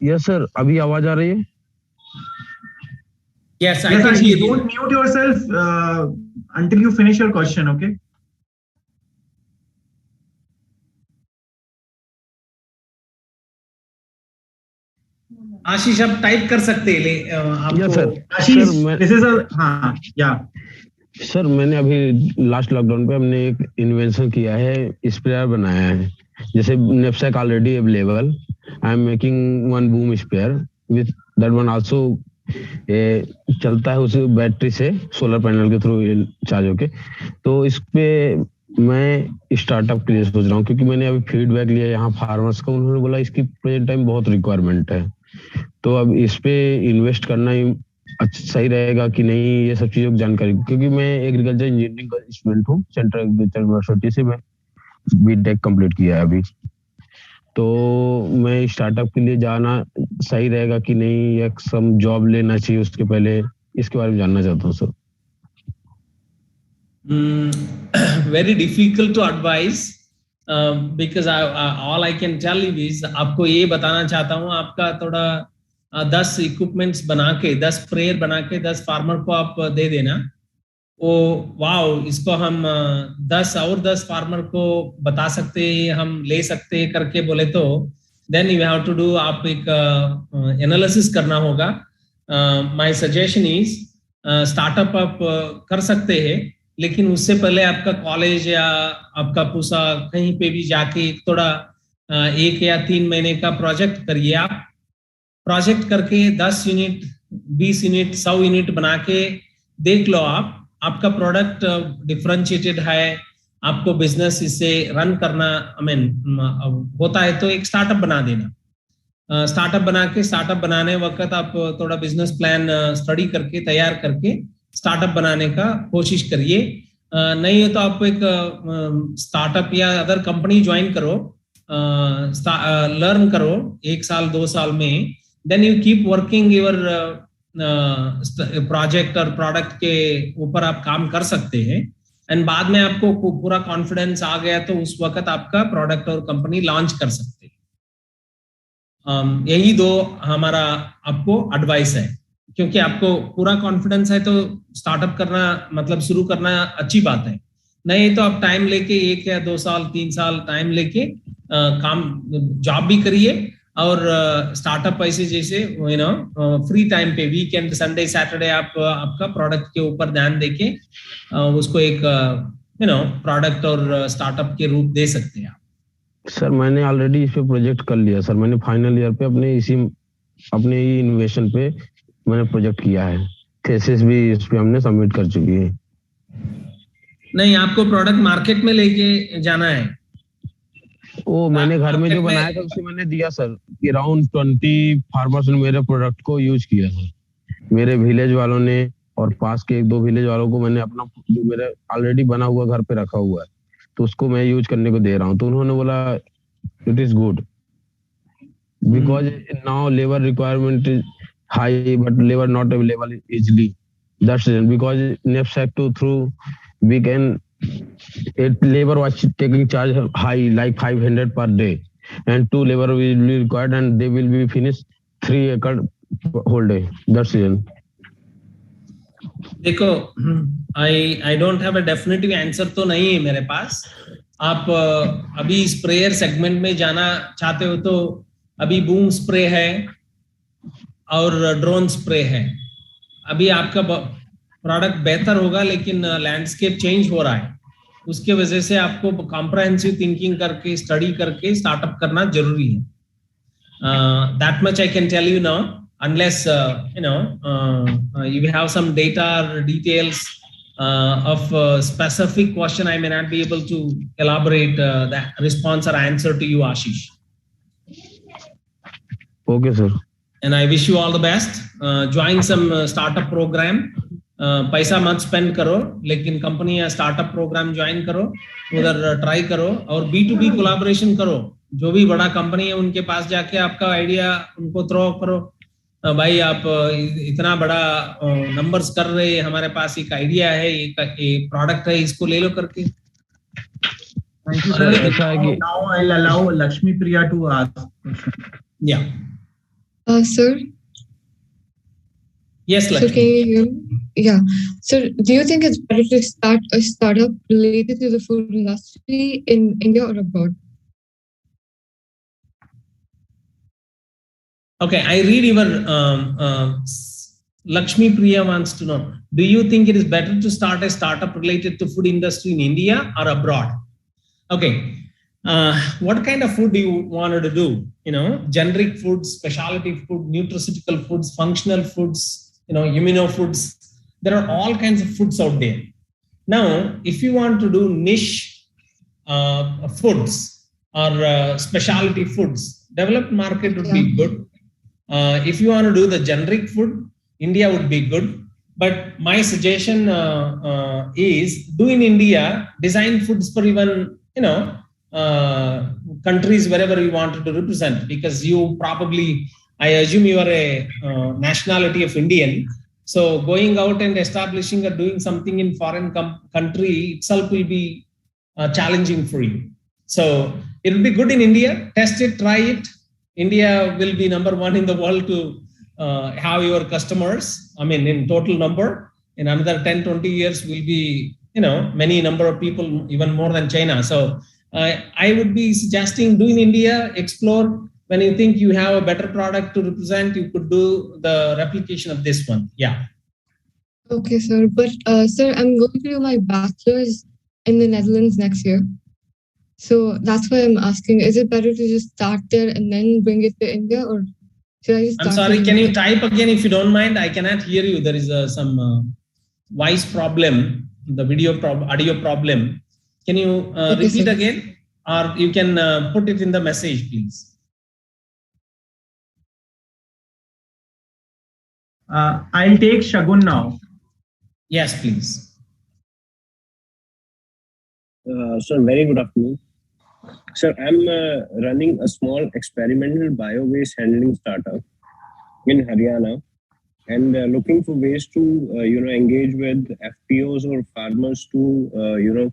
S13: यस सर, अभी आवाज आ रही है?
S1: Yes,
S5: I can hear you. Don't mute yourself until you finish your question, okay?
S1: आशीष आप टाइप कर सकते हैं
S13: yes sir.
S5: Ashish, this is a हाँ या
S13: सर मैंने अभी लास्ट लॉकडाउन पे हमने एक इन्वेंशन किया है, स्प्रेयर बनाया है जैसे knapsack already available. I am making one boom sprayer with that one also चलता है उस बैटरी से, सोलर पैनल के थ्रू चार्ज होके. तो इस पे मैं स्टार्टअप के लिए सोच रहा हूँ, क्योंकि मैंने अभी फीडबैक लिया यहाँ फार्मर्स का, उन्होंने बोला इसकी प्रेजेंट टाइम बहुत रिक्वायरमेंट है, तो अब इस पे इन्वेस्ट करना ही सही रहेगा कि नहीं, ये सब चीजों की जानकारी, क्योंकि मैं एग्रीकल्चर इंजीनियरिंग का स्टूडेंट हूँ, सेंट्रल एग्रीकल्चर यूनिवर्सिटी से मैं बीटेक कंप्लीट किया है अभी, तो मैं स्टार्टअप के लिए जाना सही रहेगा कि नहीं, या सम जॉब लेना चाहिए उसके पहले, इसके बारे में जानना चाहता हूँ sir.
S1: Very difficult to advise because all I can tell you is आपको ये बताना चाहता हूँ, आपका थोड़ा 10 इक्विपमेंट्स बना के 10 स्प्रेयर बना के 10 फार्मर को आप दे देना, वो वाओ इसको हम 10 फार्मर को बता सकते हैं, हम ले सकते हैं करके बोले तो then you have to do, आप एक एनालिसिस करना होगा। माय सजेशन इज स्टार्टअप आप कर सकते हैं, लेकिन उससे पहले आपका कॉलेज या आपका पूसा कहीं पे भी जाके थोड़ा 1 या 3 महीने का प्रोजेक्ट करिए। आप प्रोजेक्ट करके 10 यूनिट 20 यूनिट 100 यूनिट बना के देख लो, आपका प्रोडक्ट डिफरेंशिएटेड है, आपको बिजनेस इससे रन करना होता है तो एक स्टार्टअप बना देना। स्टार्टअप बना के स्टार्टअप बनाने वक्त आप थोड़ा बिजनेस प्लान स्टडी करके तैयार करके स्टार्टअप बनाने का कोशिश करिए। नहीं है तो आप एक स्टार्टअप या अदर कंपनी ज्वाइन करो, लर्न करो 1 साल 2 साल में, then you keep working your project और प्रोडक्ट के ऊपर आप काम कर सकते हैं, एंड बाद में आपको पूरा कॉन्फिडेंस आ गया तो उस वक्त आपका प्रोडक्ट और कंपनी लॉन्च कर सकते हैं। यही 2 हमारा आपको एडवाइस है, क्योंकि आपको पूरा कॉन्फिडेंस है तो स्टार्टअप करना मतलब शुरू करना अच्छी बात है, नहीं तो आप टाइम लेके 1 या 2 साल 3 साल टाइम लेके काम जॉब भी करिए, और स्टार्टअप ऐसे जैसे फ्री टाइम पे वीकेंड संडे सैटरडे आप आपका प्रोडक्ट के ऊपर ध्यान देके उसको एक प्रोडक्ट और स्टार्टअप के रूप दे सकते हैं आप।
S13: सर मैंने ऑलरेडी इस पे प्रोजेक्ट कर लिया सर, मैंने फाइनल ईयर पे अपने ही इनोवेशन पे मैंने प्रोजेक्ट किया है, थीसिस भी इस पे हमने सबमिट कर चुकी है।
S1: नहीं, आपको प्रोडक्ट मार्केट में लेके जाना है।
S13: वो मैंने घर में जो बनाया था उसे मैंने दिया सर, अराउंड 20 फार्मर्स ने मेरे प्रोडक्ट को यूज किया सर, मेरे विलेज वालों ने और पास के 1-2 विलेज वालों को मैंने अपना जो मेरा ऑलरेडी बना हुआ घर पे रखा हुआ है तो उसको मैं यूज करने को दे रहा हूँ, तो उन्होंने बोला it is good because now labour requirement is high but labor not available easily, that's it, because knapsack to through we can labor was taking charge high like 500 per day and 2 labor will be required and they will be finished 3 acre whole day, that's it।
S1: देखो I don't have a definitive answer तो नहीं है मेरे पास। आप अभी sprayer segment में जाना चाहते हो तो अभी बूम स्प्रे है और ड्रोन स्प्रे है, अभी आपका प्रोडक्ट बेहतर होगा, लेकिन लैंडस्केप चेंज हो रहा है, उसके वजह से आपको कॉम्प्रहेंसिव थिंकिंग करके स्टडी करके स्टार्टअप करना जरूरी है। That much I can tell you now, unless you have some data or details of specific question, I may not be able to elaborate the response or answer to you, Ashish.
S13: Okay sir,
S1: and I wish you all the best. Join some startup program, पैसा मत spend करो, लेकिन company या startup programme join करो, उधर try करो, और B2B collaboration करो, जो भी बड़ा कंपनी है उनके पास जाके आपका आइडिया उनको थ्रो करो, भाई आप इतना बड़ा नंबर्स कर रहे हैं, हमारे पास एक आइडिया है, एक प्रोडक्ट है, इसको ले लो करके।
S5: Thank you sir. Now I'll allow Lakshmi Priya to ask.
S1: Yeah.
S14: Sir.
S1: Yes, Lakshmi.
S14: So can you hear me? Yeah. So do you think it's better to start a startup related to the food industry in India or abroad?
S1: Okay, I read your Lakshmi Priya wants to know, do you think it is better to start a startup related to food industry in India or abroad? Okay. What kind of food do you want to do? Generic foods, specialty food, nutraceutical foods, functional foods, immuno foods. There are all kinds of foods out there. Now, if you want to do niche foods or specialty foods, developed market would be good. If you want to do the generic food, India would be good. But my suggestion is do in India, design foods for even, countries wherever you want to represent, because you probably, I assume you are a nationality of Indian. So going out and establishing or doing something in foreign country itself will be challenging for you. So it will be good in India, test it, try it. India will be number one in the world to have your customers. I mean, in total number, in another 10, 20 years will be, many number of people, even more than China. So I would be suggesting do in India, explore. When you think you have a better product to represent, you could do the replication of this one. Yeah.
S14: Okay, sir. But sir, I'm going to do my bachelor's in the Netherlands next year. So that's why I'm asking, is it better to just start there and then bring it to India, or should I just
S1: I'm sorry, can you type again if you don't mind? I cannot hear you. There is some voice problem, the audio problem. Can you repeat again? Or you can put it in the message, please.
S5: I'll take Shagun now.
S1: Yes, please.
S15: Sir, very good afternoon. Sir, I'm running a small experimental bio-waste handling startup in Haryana, and looking for ways to engage with FPOs or farmers to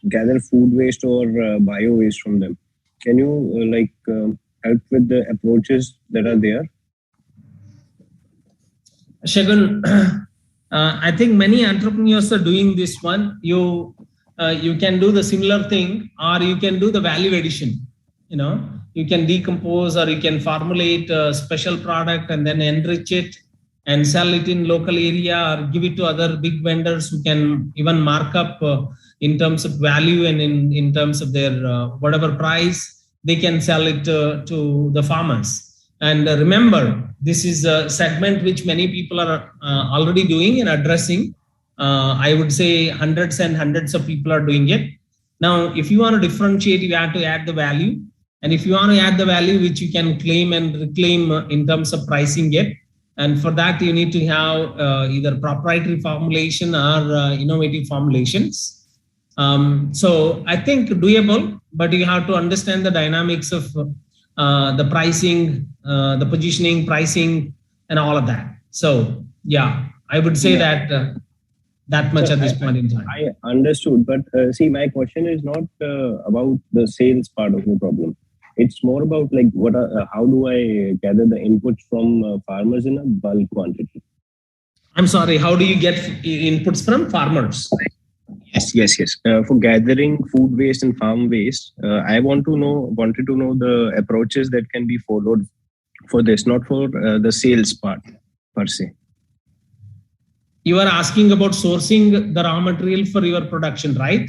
S15: gather food waste or bio waste from them. Can you help with the approaches that are there?
S1: Shagun, I think many entrepreneurs are doing this one. You can do the similar thing, or you can do the value addition. You can decompose, or you can formulate a special product and then enrich it and sell it in local area, or give it to other big vendors who can even mark up in terms of value and in terms of their whatever price they can sell it to the farmers. And remember, this is a segment which many people are already doing and addressing. I would say hundreds and hundreds of people are doing it. Now, if you want to differentiate, you have to add the value. And if you want to add the value which you can claim and reclaim in terms of pricing it, and for that you need to have either proprietary formulation or innovative formulations. So I think doable, but you have to understand the dynamics of the pricing, the positioning, pricing, and all of that. So yeah, I would say that that much at this point in time.
S15: I understood, but see, my question is not about the sales part of the problem. It's more about like how do I gather the inputs from farmers in a bulk quantity?
S1: I'm sorry, how do you get inputs from farmers?
S15: Yes. For gathering food waste and farm waste, I wanted to know the approaches that can be followed for this, not for the sales part per se.
S1: You are asking about sourcing the raw material for your production, right?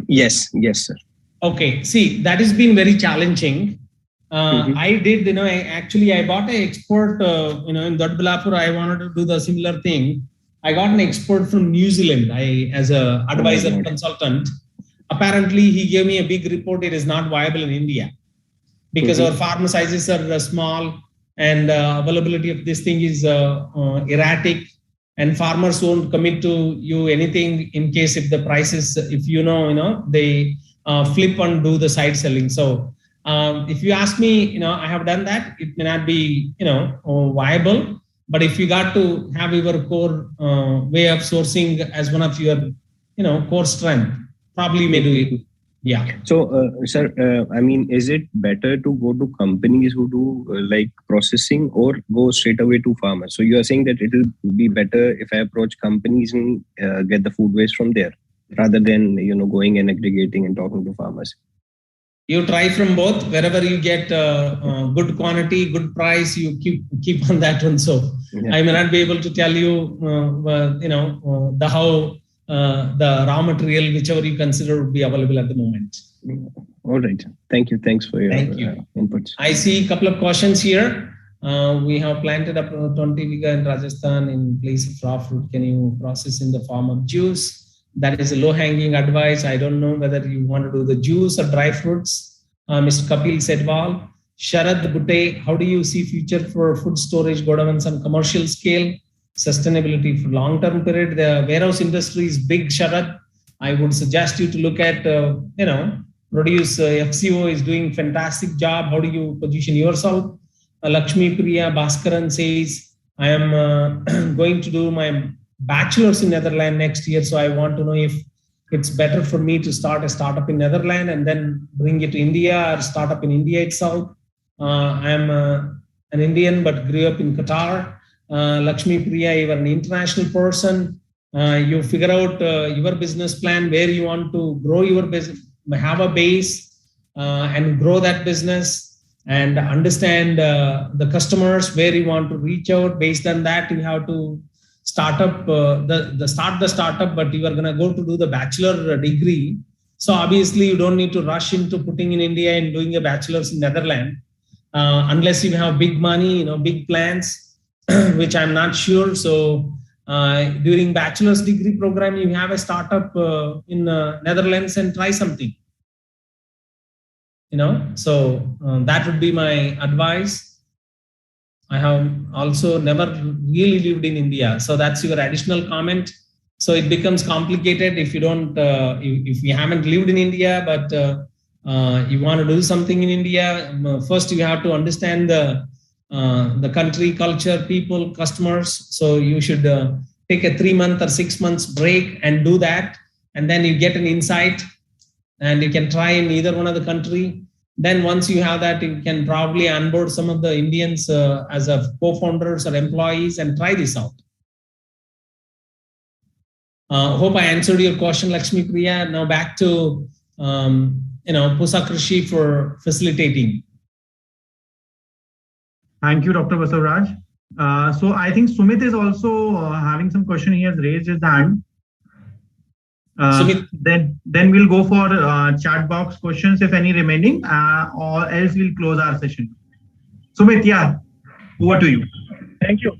S15: Yes, sir.
S1: Okay, see, that has been very challenging. I did, I bought an expert, in Doddaballapur, I wanted to do the similar thing. I got an expert from New Zealand as a advisor consultant. Apparently, he gave me a big report. It is not viable in India because our farm sizes are small and availability of this thing is erratic, and farmers won't commit to you anything in case if the prices, if they flip and do the side selling. So if you ask me, I have done that. It may not be, viable. But if you got to have your core way of sourcing as one of your, core strength, probably may do it. Yeah.
S15: So, sir, is it better to go to companies who do processing or go straight away to farmers? So you are saying that it will be better if I approach companies and get the food waste from there rather than, going and aggregating and talking to farmers.
S1: You try from both. Wherever you get good quantity, good price, you keep on that one. So I may not be able to tell you, how the raw material, whichever you consider, would be available at the moment.
S15: All right. Thank you. Thanks for your inputs.
S1: I see a couple of questions here. We have planted up 20 vega in Rajasthan in place of raw fruit. Can you process in the form of juice? That is a low-hanging advice. I don't know whether you want to do the juice or dry fruits. Mr. Kapil Sedwal. Sharad Butte, how do you see future for food storage, Godavans on commercial scale, sustainability for long-term period? The warehouse industry is big, Sharad. I would suggest you to look at, Produce FCO is doing fantastic job. How do you position yourself? Lakshmi Priya Bhaskaran says, I am going to do my bachelor's in Netherlands next year. So I want to know if it's better for me to start a startup in Netherlands and then bring it to India or start up in India itself. I'm an Indian, but grew up in Qatar. Lakshmi Priya, you are an international person. You figure out your business plan, where you want to grow your business, have a base and grow that business and understand the customers, where you want to reach out. Based on that, you have to start up the startup, but you are going to go to do the bachelor degree. So obviously you don't need to rush into putting in India and doing a bachelor's in Netherlands unless you have big money, big plans, which I'm not sure. So during bachelor's degree program, you have a startup in Netherlands and try something. So that would be my advice. I have also never really lived in India. So that's your additional comment. So it becomes complicated if you don't, if you haven't lived in India, but you want to do something in India. First, you have to understand the country, culture, people, customers. So you should take a 3-month or 6 months break and do that. And then you get an insight and you can try in either one of the country. Then once you have that, you can probably onboard some of the Indians as a co-founders or employees and try this out. Hope I answered your question, Lakshmi Priya. Now back to Pusa Krishi for facilitating.
S5: Thank you, Dr. Basavaraj. So I think Sumit is also having some question. He has raised his hand. Then we'll go for chat box questions, if any remaining, or else we'll close our session. Sumit, yeah, over to you.
S9: Thank you.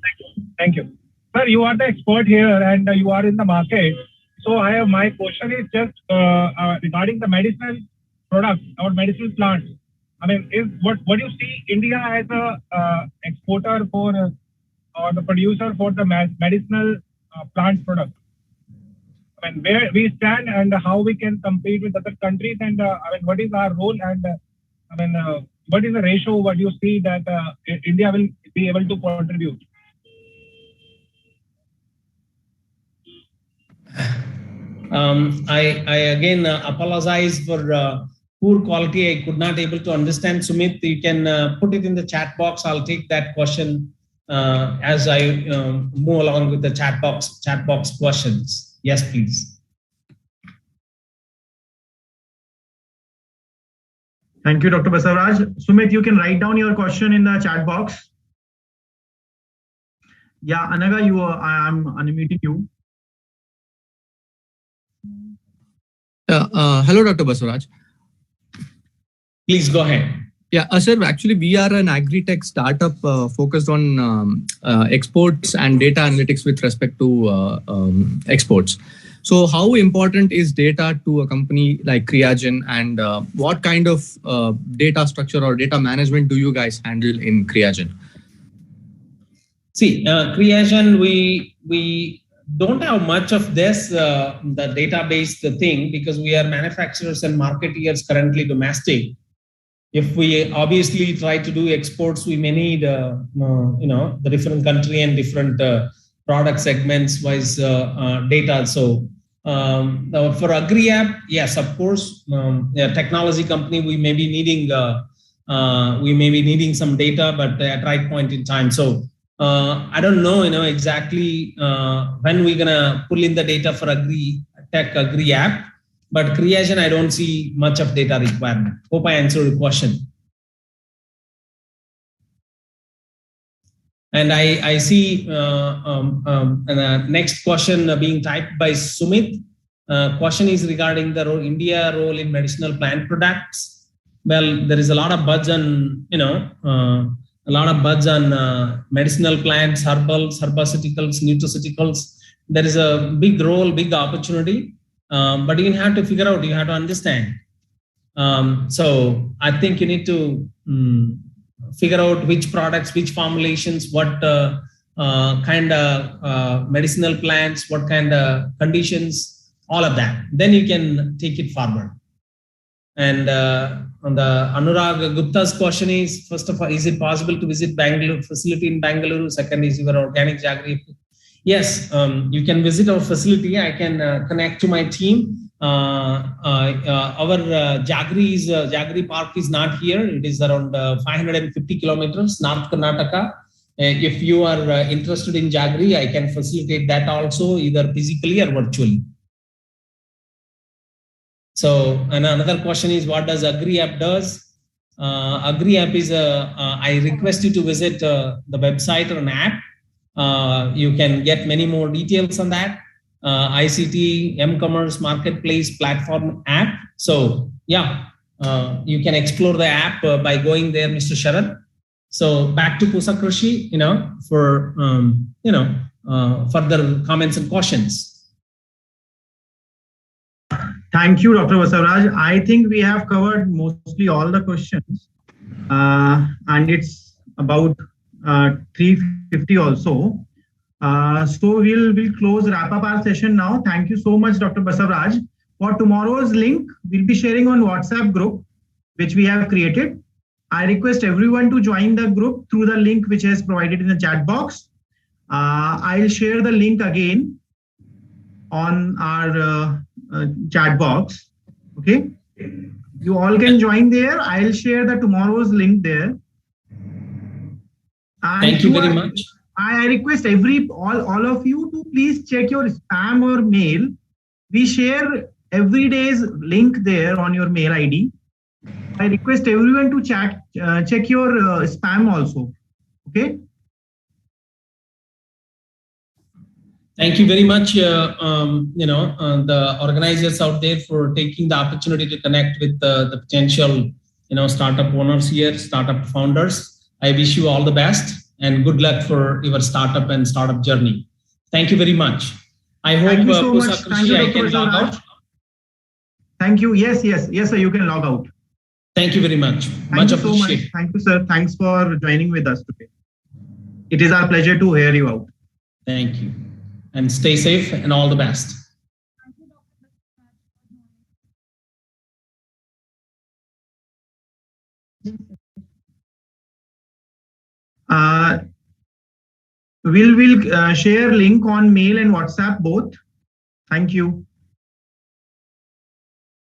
S9: Sir, you are the expert here and you are in the market. So my question is just regarding the medicinal products or medicinal plants. I mean, what do you see India as a exporter for or the producer for the medicinal plant products? I mean, where we stand and how we can compete with other countries, and what is our role, and what is the ratio? What you see that India will be able to contribute?
S1: I again apologize for poor quality. I could not able to understand. Sumit, you can put it in the chat box. I'll take that question as I move along with the chat box questions. Yes, please.
S5: Thank you, Dr. Basavaraj. Sumit, you can write down your question in the chat box. Yeah, Anaga, I am unmuting you.
S16: Hello, Dr. Basavaraj.
S1: Please go ahead.
S16: Yeah, sir, actually, we are an agri-tech startup focused on exports and data analytics with respect to exports. So how important is data to a company like Creagen, and what kind of data structure or data management do you guys handle in Creagen?
S1: See, Creagen, we don't have much of this, the database thing, because we are manufacturers and marketeers currently domestic. If we obviously try to do exports, we may need, the different country and different product segments wise data. So for Agri app, yes, of course, technology company, we may be needing some data, but at right point in time. So I don't know, exactly when we're gonna pull in the data for Agri app. But Creagen, I don't see much of data requirement. Hope I answered your question. And I see next question being typed by Sumit. Question is regarding the India role in medicinal plant products. Well, there is a lot of buzz on, medicinal plants, herbals, herbaceuticals, nutraceuticals. There is a big role, big opportunity. but you have to figure out, you have to understand. So I think you need to figure out which products, which formulations, what kind of medicinal plants, what kind of conditions, all of that. Then you can take it forward. And on the Anurag Gupta's question is, first of all, is it possible to visit Bangalore facility in Bangalore? Second is your organic Jaggery. Yes, you can visit our facility. I can connect to my team. Our Jaggery Park is not here. It is around 550 kilometers, North Karnataka. If you are interested in Jaggery, I can facilitate that also, either physically or virtually. So, and another question is, what does AgriApp does? AgriApp is I request you to visit the website or an app. You can get many more details on that. ICT, M-Commerce Marketplace Platform app. So yeah, you can explore the app by going there, Mr. Sharad. So back to Pusa Krishi, for further comments and questions.
S5: Thank you, Dr. Basavaraj. I think we have covered mostly all the questions, and it's about 3:50 also. So we'll wrap up our session now. Thank you so much, Dr. Basavaraj. For tomorrow's link, we'll be sharing on WhatsApp group, which we have created. I request everyone to join the group through the link which is provided in the chat box. I'll share the link again on our chat box. Okay, you all can join there. I'll share the tomorrow's link there. And
S1: thank you very much.
S5: I request all of you to please check your spam or mail. We share every day's link there on your mail ID. I request everyone to check your spam also. Okay.
S1: Thank you very much, the organizers out there for taking the opportunity to connect with the potential, startup owners here, startup founders. I wish you all the best and good luck for your startup and startup journey. Thank you very much. I hope
S5: Thank you so much. Thank you,
S1: I can
S5: Dr.
S1: log
S5: Basavaraj.
S1: out.
S5: Thank you. Yes, sir, you can log out.
S1: Thank you very much.
S5: Thank you so much. Thank you, sir. Thanks for joining with us today. It is our pleasure to hear you out.
S1: Thank you. And stay safe and all the best.
S5: We'll share link on mail and WhatsApp both. Thank you.